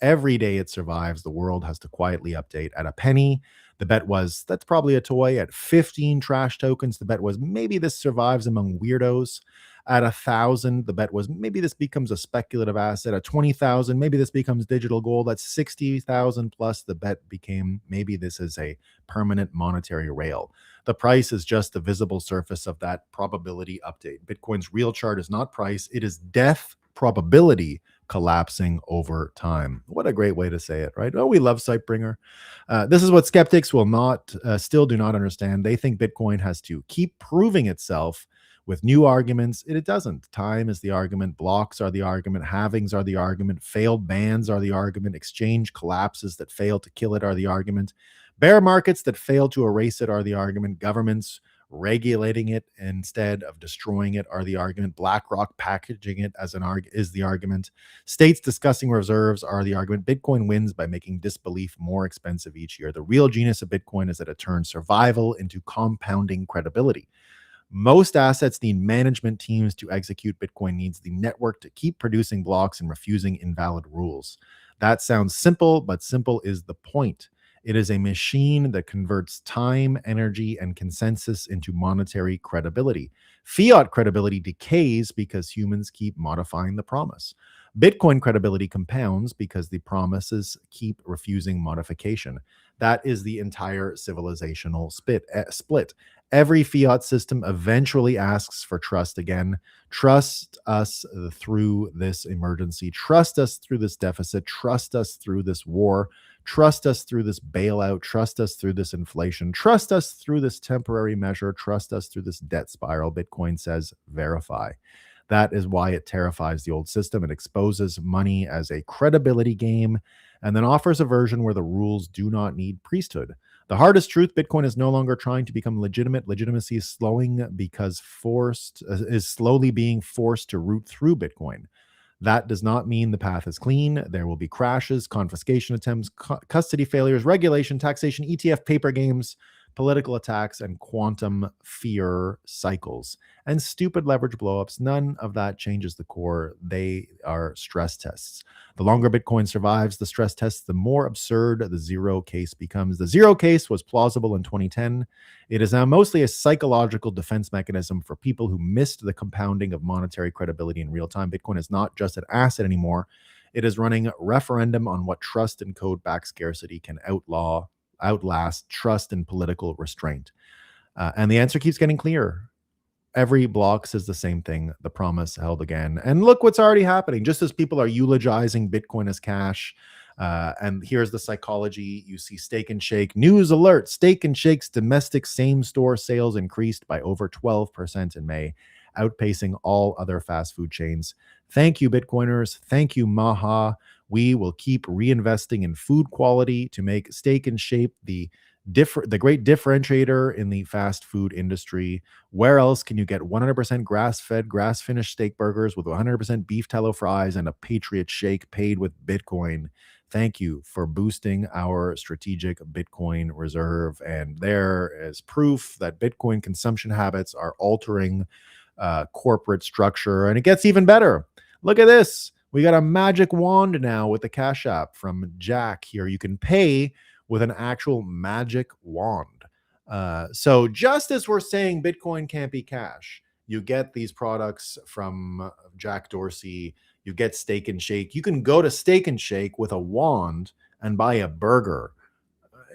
Every day it survives, the world has to quietly update. At a penny, the bet was, that's probably a toy. At 15 trash tokens, the bet was, maybe this survives among weirdos. At 1,000, the bet was, maybe this becomes a speculative asset. At 20,000, maybe this becomes digital gold. At 60,000 plus, the bet became, maybe this is a permanent monetary rail. The price is just the visible surface of that probability update. Bitcoin's real chart is not price, it is death probability collapsing over time. What a great way to say it, right? Oh, we love Sightbringer. This is what skeptics will not, still do not understand. They think Bitcoin has to keep proving itself with new arguments. It doesn't. Time is the argument. Blocks are the argument. Halvings are the argument. Failed bans are the argument. Exchange collapses that fail to kill it are the argument. Bear markets that fail to erase it are the argument. Governments regulating it instead of destroying it are the argument. BlackRock packaging it as is the argument. States discussing reserves are the argument. Bitcoin wins by making disbelief more expensive each year. The real genius of Bitcoin is that it turns survival into compounding credibility. Most assets need management teams to execute. Bitcoin needs the network to keep producing blocks and refusing invalid rules. That sounds simple, but simple is the point. It is a machine that converts time, energy, and consensus into monetary credibility. Fiat credibility decays because humans keep modifying the promise. Bitcoin credibility compounds because the promises keep refusing modification. That is the entire civilizational split. Every fiat system eventually asks for trust again. Trust us through this emergency. Trust us through this deficit. Trust us through this war. Trust us through this bailout. Trust us through this inflation. Trust us through this temporary measure. Trust us through this debt spiral. Bitcoin says verify. That is why it terrifies the old system. It exposes money as a credibility game and then offers a version where the rules do not need priesthood. The hardest truth, Bitcoin is no longer trying to become legitimate. Legitimacy is slowly being forced to root through Bitcoin. That does not mean the path is clean. There will be crashes, confiscation attempts, custody failures, regulation, taxation, ETF paper games, political attacks, and quantum fear cycles. And stupid leverage blowups. None of that changes the core. They are stress tests. The longer Bitcoin survives the stress tests, the more absurd the zero case becomes. The zero case was plausible in 2010. It is now mostly a psychological defense mechanism for people who missed the compounding of monetary credibility in real time. Bitcoin is not just an asset anymore. It is running a referendum on what trust and code-backed scarcity can outlast trust and political restraint. And the answer keeps getting clearer. every block says the same thing. The promise held again. And look what's already happening. Just as people are eulogizing Bitcoin as cash, and here's the psychology. You see Steak and Shake news alert. Steak and Shake's domestic same-store sales increased by over 12% in May, outpacing all other fast food chains. Thank you, Bitcoiners. Thank you, Maha. We will keep reinvesting in food quality to make Steak and Shake the great differentiator in the fast food industry. Where else can you get 100% grass-fed, grass-finished steak burgers with 100% beef tallow fries and a Patriot shake paid with Bitcoin? Thank you for boosting our strategic Bitcoin reserve. And there is proof that Bitcoin consumption habits are altering corporate structure. And it gets even better. Look at this. We got a magic wand now with the Cash App from Jack here. You can pay with an actual magic wand. So just as we're saying Bitcoin can't be cash, you get these products from Jack Dorsey, you get Steak and Shake. You can go to Steak and Shake with a wand and buy a burger.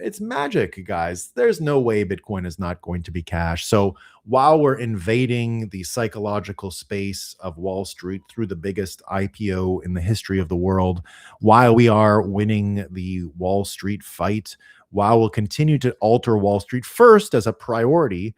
It's magic, guys. There's no way Bitcoin is not going to be cash. So while we're invading the psychological space of Wall Street through the biggest IPO in the history of the world, while we are winning the Wall Street fight, while we'll continue to alter Wall Street first as a priority,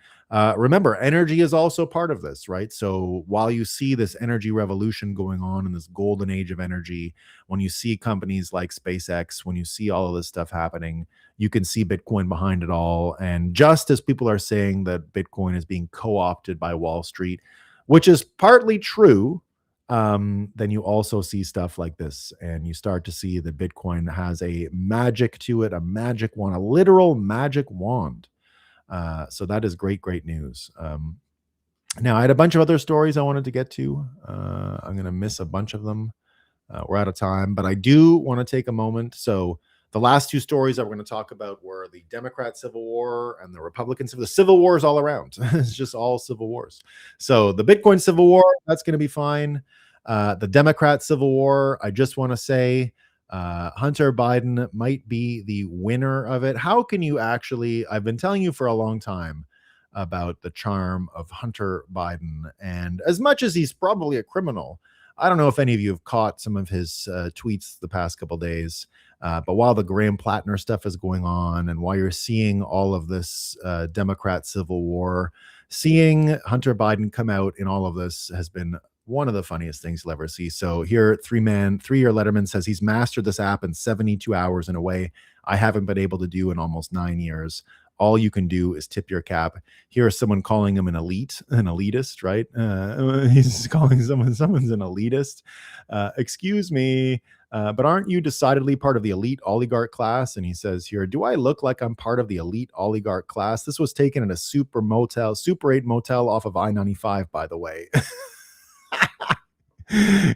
remember, energy is also part of this, right? So while you see this energy revolution going on in this golden age of energy, when you see companies like SpaceX, when you see all of this stuff happening, you can see Bitcoin behind it all. And just as people are saying that Bitcoin is being co-opted by Wall Street, which is partly true, then you also see stuff like this, and you start to see that Bitcoin has a magic to it, a magic wand, a literal magic wand. So that is great, great news. Now, I had a bunch of other stories I wanted to get to. I'm going to miss a bunch of them. We're out of time, but I do want to take a moment. So the last two stories that we're going to talk about were the Democrat Civil War and the Republican Civil War. The Civil Wars all around. It's just all civil wars. So the Bitcoin Civil War, that's going to be fine. The Democrat Civil War, I just want to say, Hunter Biden might be the winner of it. How can you actually, I've been telling you for a long time about the charm of Hunter Biden. And as much as he's probably a criminal, I don't know if any of you have caught some of his tweets the past couple days. But while the Graham Plattner stuff is going on, and while you're seeing all of this Democrat Civil War, seeing Hunter Biden come out in all of this has been one of the funniest things you'll ever see. So here, 3-year Letterman says he's mastered this app in 72 hours in a way I haven't been able to do in almost 9 years. All you can do is tip your cap. Here is someone calling him an elitist, right? He's calling someone's an elitist. Excuse me, but aren't you decidedly part of the elite oligarch class? And he says here, do I look like I'm part of the elite oligarch class? This was taken in a Super 8 motel off of I-95, by the way.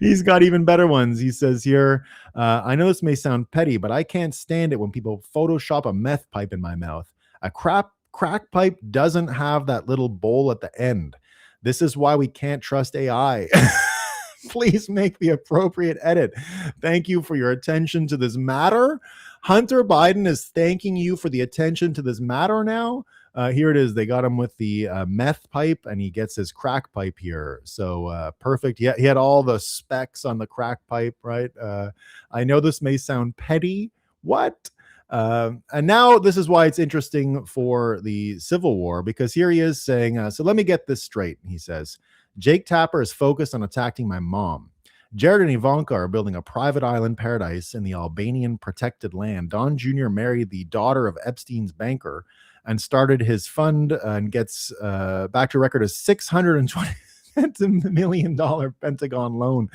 He's got even better ones. He says here, I know this may sound petty, but I can't stand it when people Photoshop a meth pipe in my mouth. A crack pipe doesn't have that little bowl at the end. This is why we can't trust AI. Please make the appropriate edit. Thank you for your attention to this matter. Hunter Biden is thanking you for the attention to this matter now. Here it is. They got him with the meth pipe, and he gets his crack pipe here. So perfect. Yeah, he had all the specs on the crack pipe, right? I know this may sound petty. What? And now this is why it's interesting for the Civil War, because here he is saying, so let me get this straight. He says, Jake Tapper is focused on attacking my mom. Jared and Ivanka are building a private island paradise in the Albanian protected land. Don Jr. married the daughter of Epstein's banker and started his fund and gets back to record a $620 million Pentagon loan.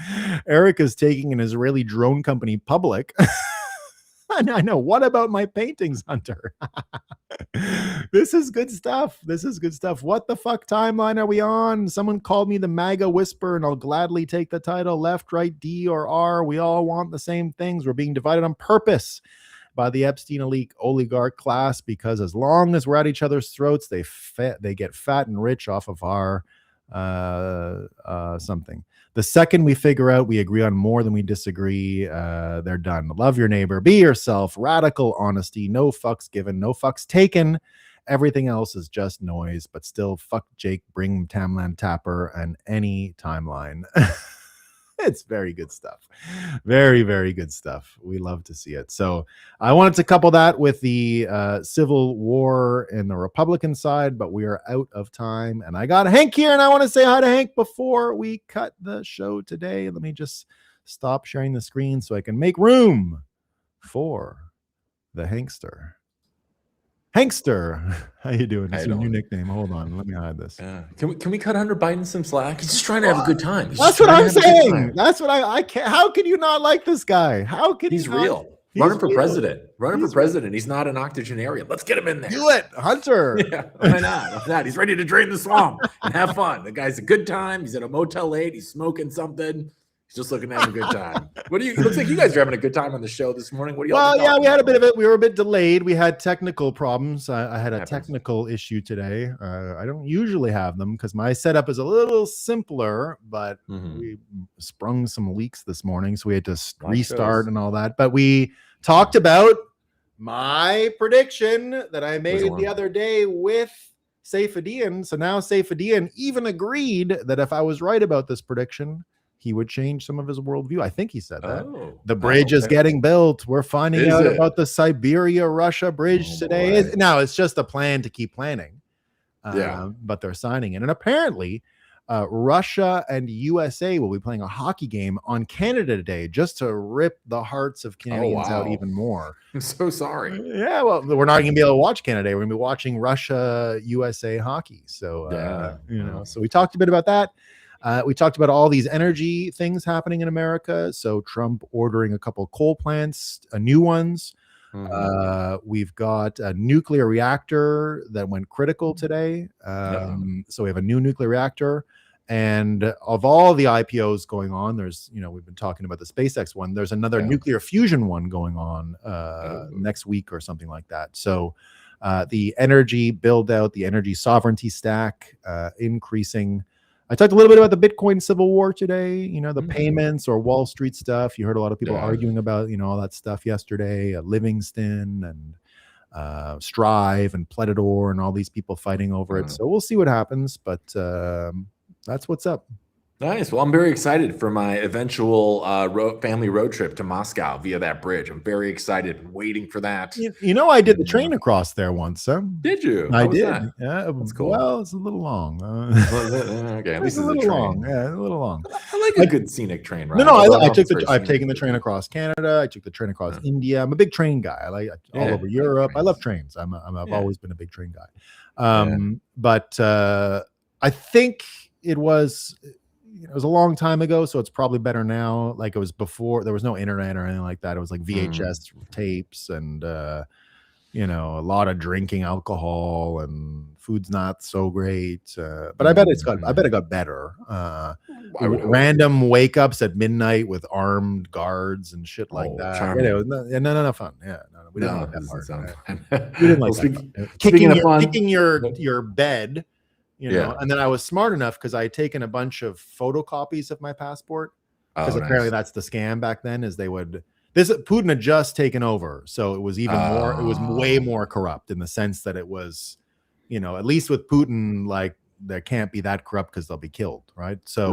Eric is taking an Israeli drone company public. I know. What about my paintings, Hunter? This is good stuff. This is good stuff. What the fuck timeline are we on? Someone called me the MAGA whisper, and I'll gladly take the title. Left, right, D, or R. We all want the same things. We're being divided on purpose by the Epstein elite oligarch class, because as long as we're at each other's throats, they get fat and rich off of our something. The second we figure out we agree on more than we disagree, they're done. Love your neighbor, be yourself, radical honesty, no fucks given, no fucks taken, Everything else is just noise, but still, fuck Jake, bring Tamland Tapper and any timeline. It's very good stuff. Very, very good stuff. We love to see it. So I wanted to couple that with the Civil War in the Republican side, but we are out of time. And I got Hank here, and I want to say hi to Hank before we cut the show today. Let me just stop sharing the screen so I can make room for the Hankster. Hankster, how you doing? It's your new nickname. Hold on, let me hide this. Can we cut Hunter Biden some slack? He's just trying to have a good time. That's what I'm saying. That's what I can't. How can you not like this guy? How can he's real? Running for president. Running for president. He's not an octogenarian. Let's get him in there. Do it, Hunter. Yeah, why not? Why not? He's ready to drain the swamp and have fun. The guy's a good time. He's at a Motel 8. He's smoking something. He's just looking to have a good time. What do you? It looks like you guys are having a good time on the show this morning. What do you? Well, yeah, we had a bit of it. We were a bit delayed. We had technical problems. I had a technical issue today. I don't usually have them because my setup is a little simpler, but we sprung some leaks this morning, so we had to restart and all that. But we talked about my prediction that I made the other day with Saifedean. So now Saifedean even agreed that if I was right about this prediction, he would change some of his worldview. I think he said that. The bridge is getting built. We're finding out about the Siberia-Russia bridge today. Now, it's just a plan to keep planning. But they're signing it. And apparently, Russia and USA will be playing a hockey game on Canada Day just to rip the hearts of Canadians out even more. I'm so sorry. Yeah, well, we're not going to be able to watch Canada Day. We're going to be watching Russia-USA hockey. So, so we talked a bit about that. We talked about all these energy things happening in America. So Trump ordering a couple of coal plants, new ones. We've got a nuclear reactor that went critical today. So we have a new nuclear reactor. And of all the IPOs going on, there's, we've been talking about the SpaceX one. There's another nuclear fusion one going on next week or something like that. So the energy build out, the energy sovereignty stack increasing. I talked a little bit about the Bitcoin civil war today, the payments or Wall Street stuff. You heard a lot of people arguing about, all that stuff yesterday, Livingston and Strive and Pledador and all these people fighting over it. So we'll see what happens, but that's what's up. Nice. Well, I'm very excited for my eventual family road trip to Moscow via that bridge. I'm very excited, waiting for that. I did the train across there once. Did you? I did. That? Yeah, that's cool. Well, it's a little long. Okay, at least it's a little long. Yeah, a little long. I like a good scenic train ride. No, I've taken the train across Canada. I took the train across India. I'm a big train guy. I like all over Europe. I love trains. I've always been a big train guy. But I think it was a long time ago, so it's probably better now. Like it was before, there was no internet or anything like that. It was like VHS tapes and a lot of drinking alcohol, and food's not so great. But I bet it got better. Random wake ups at midnight with armed guards and shit like that. Charming. No fun. Yeah, we didn't like that part. We didn't like that. Kicking your bed. And then I was smart enough because I had taken a bunch of photocopies of my passport, because apparently that's the scam back then. Is Putin had just taken over, so it was even more. It was way more corrupt in the sense that it was, at least with Putin, like there can't be that corrupt because they'll be killed, right? So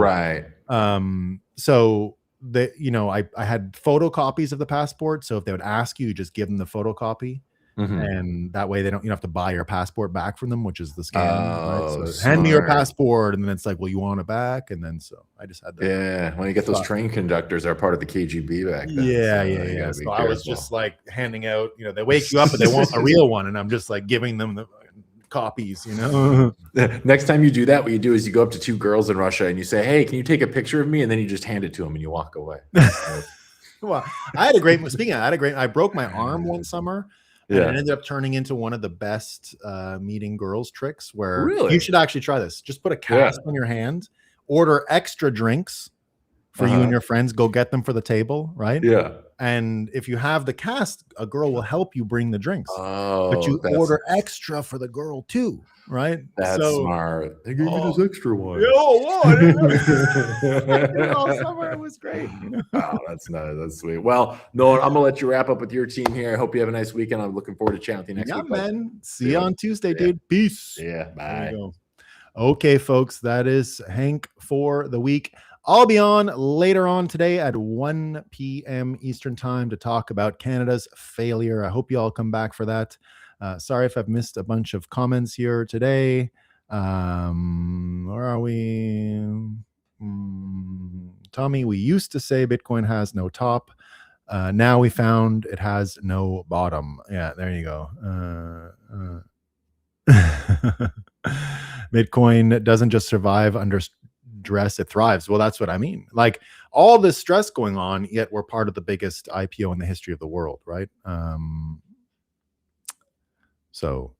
so I had photocopies of the passport. So if they would ask you, just give them the photocopy. And that way you don't have to buy your passport back from them, which is the scam. Right? So hand me your passport, and then it's like, well, you want it back, and then so I just had that. Yeah, when you get those train conductors are part of the KGB back then. Yeah. So I was just like handing out. They wake you up and they want the real one, and I'm just like giving them the copies. Next time you do that, what you do is you go up to two girls in Russia and you say, "Hey, can you take a picture of me?" And then you just hand it to them and you walk away. Well, I broke my arm one summer. And it ended up turning into one of the best meeting girls tricks, where you should actually try this. Just put a cast on your hand, order extra drinks for you and your friends, go get them for the table, right? And if you have the cast, a girl will help you bring the drinks. But you order extra for the girl too, right? That's smart. They gave me this extra one. All summer, it was great. Oh, that's nice. That's sweet. Well, Nolan, I'm gonna let you wrap up with your team here. I hope you have a nice weekend. I'm looking forward to chatting with you next week. Yeah, man. See you on Tuesday, dude. Peace. Yeah, bye. Okay, folks, that is Hank for the week. I'll be on later on today at 1 p.m. Eastern time to talk about Canada's failure. I hope you all come back for that. Sorry if I've missed a bunch of comments here today. Where are we? Tommy, we used to say Bitcoin has no top. Now we found it has no bottom. Yeah, there you go. Bitcoin doesn't just survive under stress, it thrives. Well, that's what I mean. Like all this stress going on, yet we're part of the biggest IPO in the history of the world, right? So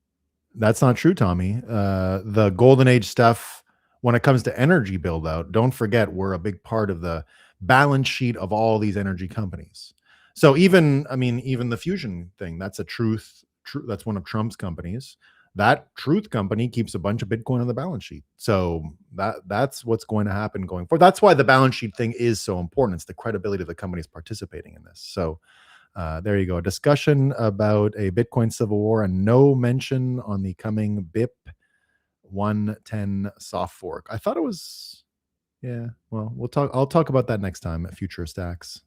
that's not true, Tommy. The golden age stuff, when it comes to energy build out, don't forget we're a big part of the balance sheet of all these energy companies. So even the fusion thing, that's a truth. That's one of Trump's companies. That Truth company keeps a bunch of Bitcoin on the balance sheet. So that's what's going to happen going forward. That's why the balance sheet thing is so important. It's the credibility of the companies participating in this. So there you go. A discussion about a Bitcoin civil war and no mention on the coming BIP 110 soft fork. I thought it was, yeah, well, I'll talk about that next time at Future Stacks.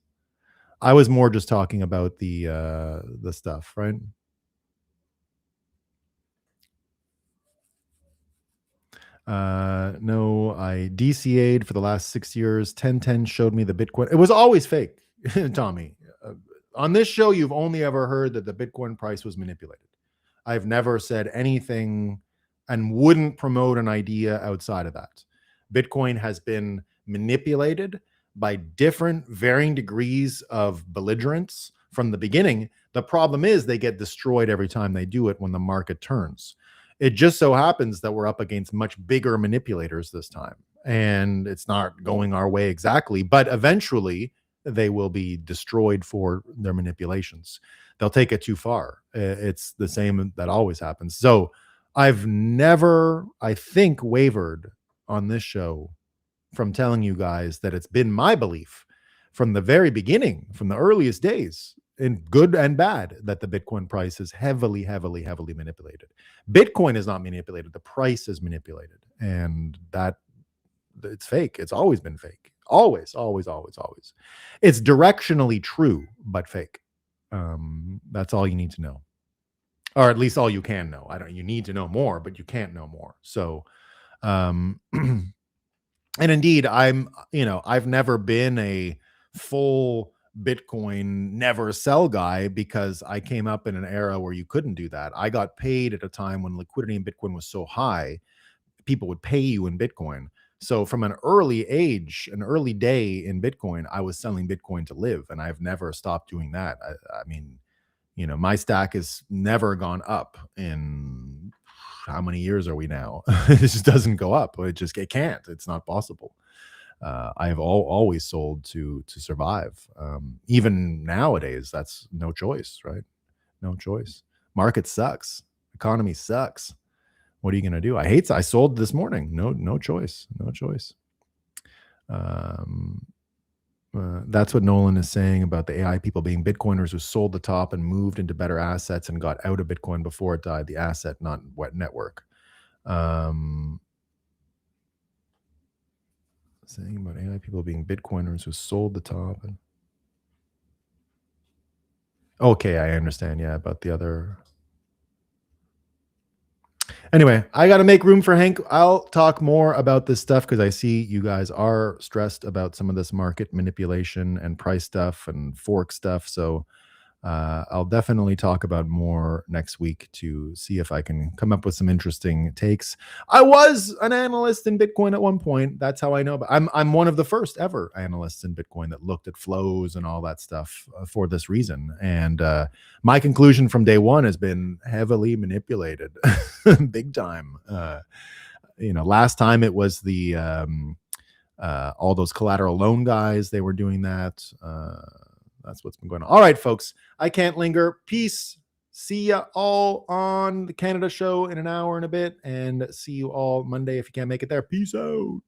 I was more just talking about the stuff, right? No, I DCA'd for the last 6 years. 1010 showed me the Bitcoin. It was always fake, Tommy. On this show, you've only ever heard that the Bitcoin price was manipulated. I've never said anything and wouldn't promote an idea outside of that. Bitcoin has been manipulated by different varying degrees of belligerence from the beginning. The problem is they get destroyed every time they do it when the market turns. It just so happens that we're up against much bigger manipulators this time, and it's not going our way exactly, but eventually they will be destroyed for their manipulations. They'll take it too far. It's the same that always happens. So I've never, I think, wavered on this show from telling you guys that it's been my belief from the very beginning, from the earliest days, in good and bad, that the Bitcoin price is heavily, heavily, heavily manipulated. Bitcoin is not manipulated. The price is manipulated. And that it's fake. It's always been fake. Always, always, always, always. It's directionally true, but fake. That's all you need to know. Or at least all you can know. You need to know more, but you can't know more. So, and indeed, I've never been a full Bitcoin never sell guy because I came up in an era where you couldn't do that. I got paid at a time when liquidity in Bitcoin was so high, people would pay you in Bitcoin. So from an early day in Bitcoin, I was selling Bitcoin to live, and I've never stopped doing that. I mean, my stack has never gone up in how many years are we now? It just doesn't go up. It can't. It's not possible. I have always sold to survive. Even nowadays, that's no choice, right? No choice. Market sucks. Economy sucks. What are you going to do? I sold this morning. No choice. No choice. That's what Nolan is saying about the AI people being Bitcoiners who sold the top and moved into better assets and got out of Bitcoin before it died. The asset, not what network. Saying about AI people being Bitcoiners who sold the top. Okay, I understand. Yeah, about the other. Anyway, I got to make room for Hank. I'll talk more about this stuff because I see you guys are stressed about some of this market manipulation and price stuff and fork stuff. So I'll definitely talk about more next week to see if I can come up with some interesting takes. I was an analyst in Bitcoin at one point. That's how I know. But I'm one of the first ever analysts in Bitcoin that looked at flows and all that stuff for this reason. And my conclusion from day one has been heavily manipulated, big time. Last time it was the all those collateral loan guys. They were doing that. that's what's been going on. All right, folks, I can't linger. Peace. See ya all on the Canada show in an hour and a bit, and see you all Monday if you can't make it there. Peace out.